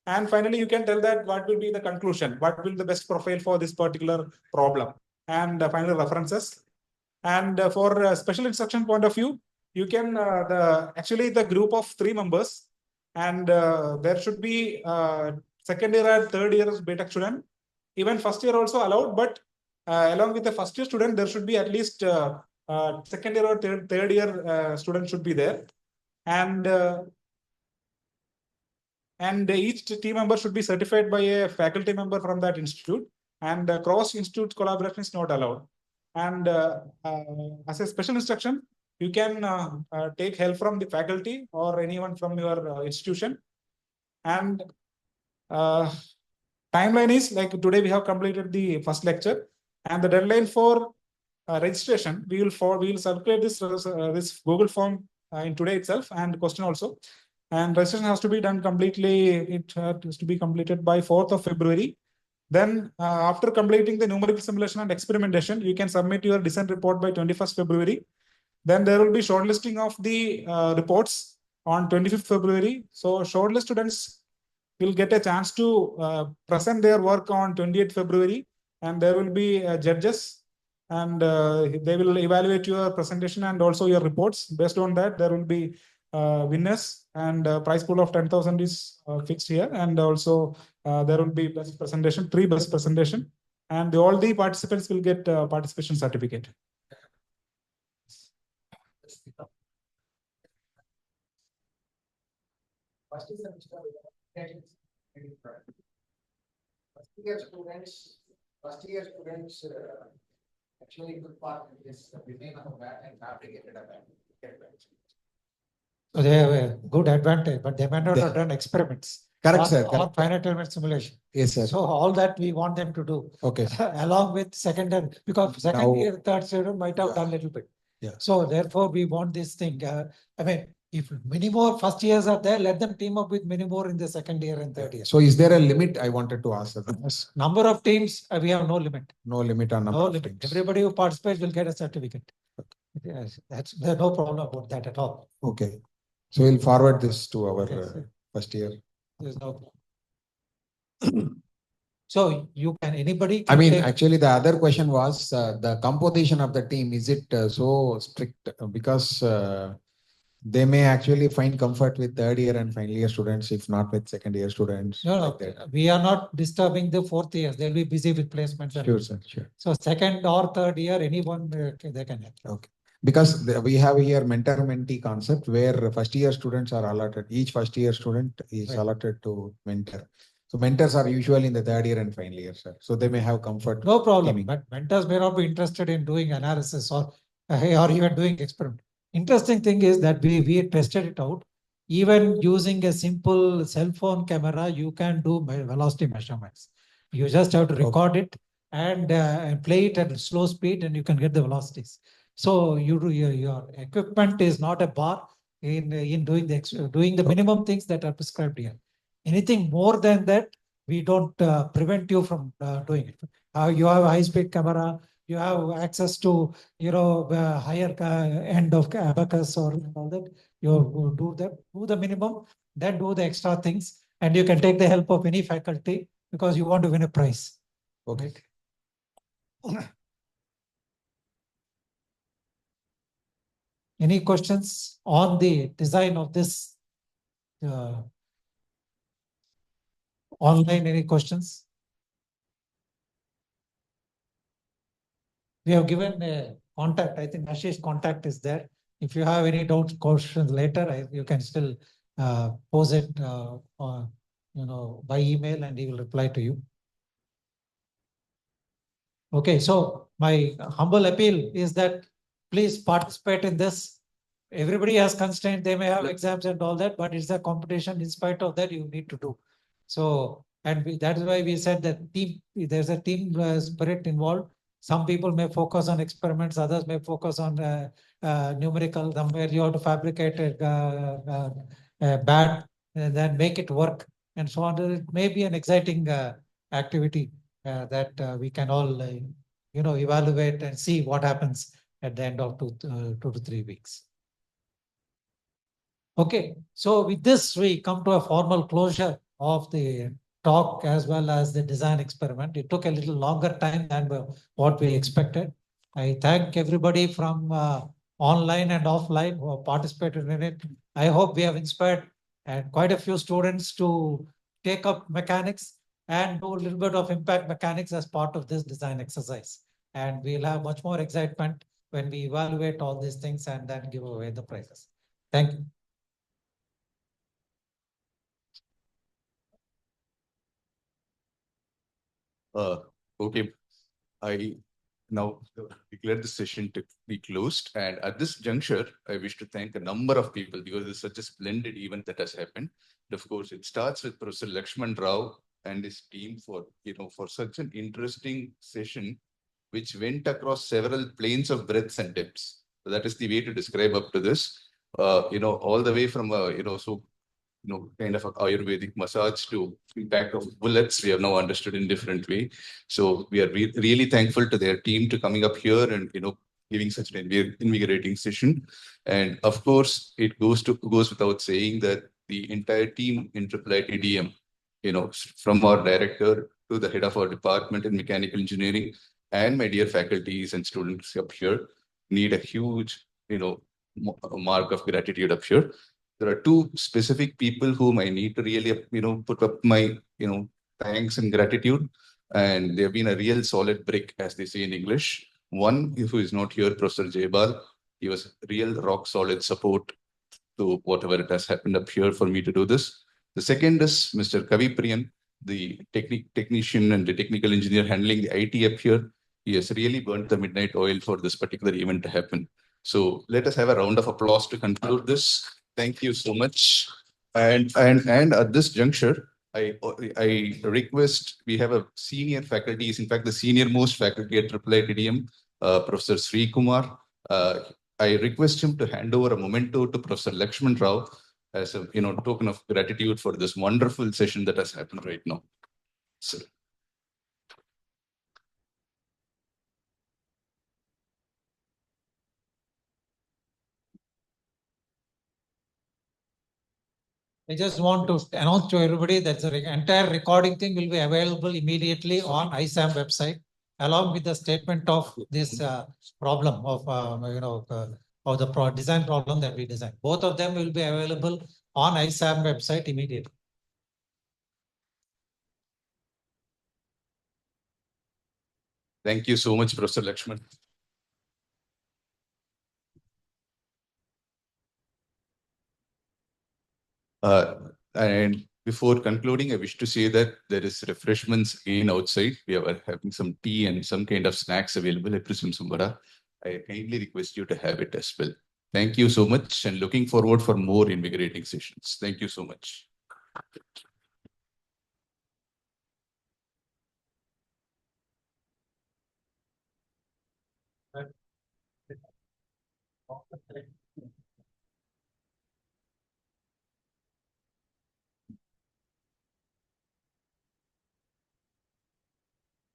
And finally, you can tell that what will be the conclusion, what will be the best profile for this particular problem, and final references. And for a special instruction point of view, you can actually the group of 3 members, and there should be second year and third year BTech student. Even first year also allowed, but along with the first year student, there should be at least second year or third year student should be there. And each team member should be certified by a faculty member from that institute, and cross-institute collaboration is not allowed. And as a special instruction, you can take help from the faculty or anyone from your institution. And timeline is like today we have completed the first lecture, and the deadline for registration, we will circulate this Google form in today itself, and question also. And registration has to be done completely. It has to be completed by 4th of February. Then after completing the numerical simulation and experimentation, you can submit your design report by 21st February. Then there will be shortlisting of the reports on 25th February. So shortlist students will get a chance to present their work on 28th February. And there will be judges, and they will evaluate your presentation and also your reports. Based on that, there will be winners, and prize pool of 10,000 is fixed here. And also there will be best presentation, 3 best presentation, and all the participants will get participation certificate. First year students actually good part is design of a bat and fabricated a bat. So they have a good advantage, but they may not have done experiments. Correct, or, sir, or correct. finite element simulation. Yes, sir. So all that we want them to do. Okay. Along with second and because second Now- year, third student might have done a little bit. Yeah. So therefore we want this thing. I mean, if many more first years are there, let them team up with many more in the second year and third year. So is there a limit? I wanted to ask. Sir. Number of teams, we have no limit. No limit on number No of limit. teams. Everybody who participates will get a certificate. Yes, there's no problem about that at all. Okay. So we'll forward this to our Yes, sir. first year. There's no problem. So you can, anybody I can mean, take- actually, the other question was the composition of the team. Is it so strict? Because they may actually find comfort with third year and final year students, if not with second year students. No, like that. we are not disturbing the fourth years. They'll be busy with placements. and- Sure, sir. Sure. So second or third year, anyone, they can help. Okay. Because we have here mentor-mentee concept where first year students are allotted. Each first year student is Right. allotted to mentor. So mentors are usually in the third year and final year, sir. So they may have comfort. No problem, teaming. but mentors may not be interested in doing analysis or even doing experiment. Interesting thing is that we tested it out. Even using a simple cell phone camera, you can do velocity measurements. You just have to record it and play it at slow speed, and you can get the velocities. So you do your equipment is not a bar in doing the minimum things that are prescribed here. Anything more than that, we don't prevent you from doing it. You have a high-speed camera, you have access to, higher end of abacus or all that. You do the minimum, then do the extra things, and you can take the help of any faculty because you want to win a prize. Okay. Any questions on the design of this online? Any questions? We have given a contact. I think Ashish's contact is there. If you have any doubts, questions later, you can still pose it, by email, and he will reply to you. Okay, so my humble appeal is that please participate in this. Everybody has constraint. They may have exams and all that, but it's a competition. In spite of that, you need to do. So, and that is why we said that there's a team spirit involved. Some people may focus on experiments, others may focus on numerical, somewhere you have to fabricate a bat and then make it work and so on. It may be an exciting activity that we can all, evaluate and see what happens at the end of 2 to 3 weeks. Okay, so with this, we come to a formal closure of the talk as well as the design experiment. It took a little longer time than what we expected. I thank everybody from online and offline who have participated in it. I hope we have inspired quite a few students to take up mechanics and do a little bit of impact mechanics as part of this design exercise. And we'll have much more excitement when we evaluate all these things and then give away the prizes. Thank you. Okay, I now declare the session to be closed. And at this juncture, I wish to thank a number of people because it's such a splendid event that has happened. And of course, it starts with Professor Lakshman Rao and his team for such an interesting session, which went across several planes of breadths and depths. So that is the way to describe up to this. All the way from kind of a Ayurvedic massage to impact of bullets, we have now understood in different way. So we are really thankful to their team to coming up here and giving such an invigorating session. And of course, it goes without saying that the entire team in IIIT DM, from our director to the head of our department in mechanical engineering and my dear faculties and students up here, need a huge mark of gratitude up here. There are two specific people whom I need to really, put up my, thanks and gratitude. And they've been a real solid brick, as they say in English. One, who is not here, Professor Jaybal, he was real rock solid support to whatever it has happened up here for me to do this. The second is Mr. Kavi Priyan, the technician and the technical engineer handling the IT up here. He has really burnt the midnight oil for this particular event to happen. So let us have a round of applause to conclude this. Thank you so much. And at this juncture, I request, we have a senior faculty, is in fact the senior most faculty at IIITDM, Professor Sri Kumar. I request him to hand over a memento to Professor Lakshman Rao as a token of gratitude for this wonderful session that has happened right now. Sir. I just want to announce to everybody that the entire recording thing will be available immediately on ISAM website, along with the statement of this problem of of the design problem that we designed. Both of them will be available on ISAM website immediately. Thank you so much, Professor Lakshman. And before concluding, I wish to say that there is refreshments in outside. We are having some tea and some kind of snacks available. I presume some vada. I kindly request you to have it as well. Thank you so much and looking forward for more invigorating sessions. Thank you so much.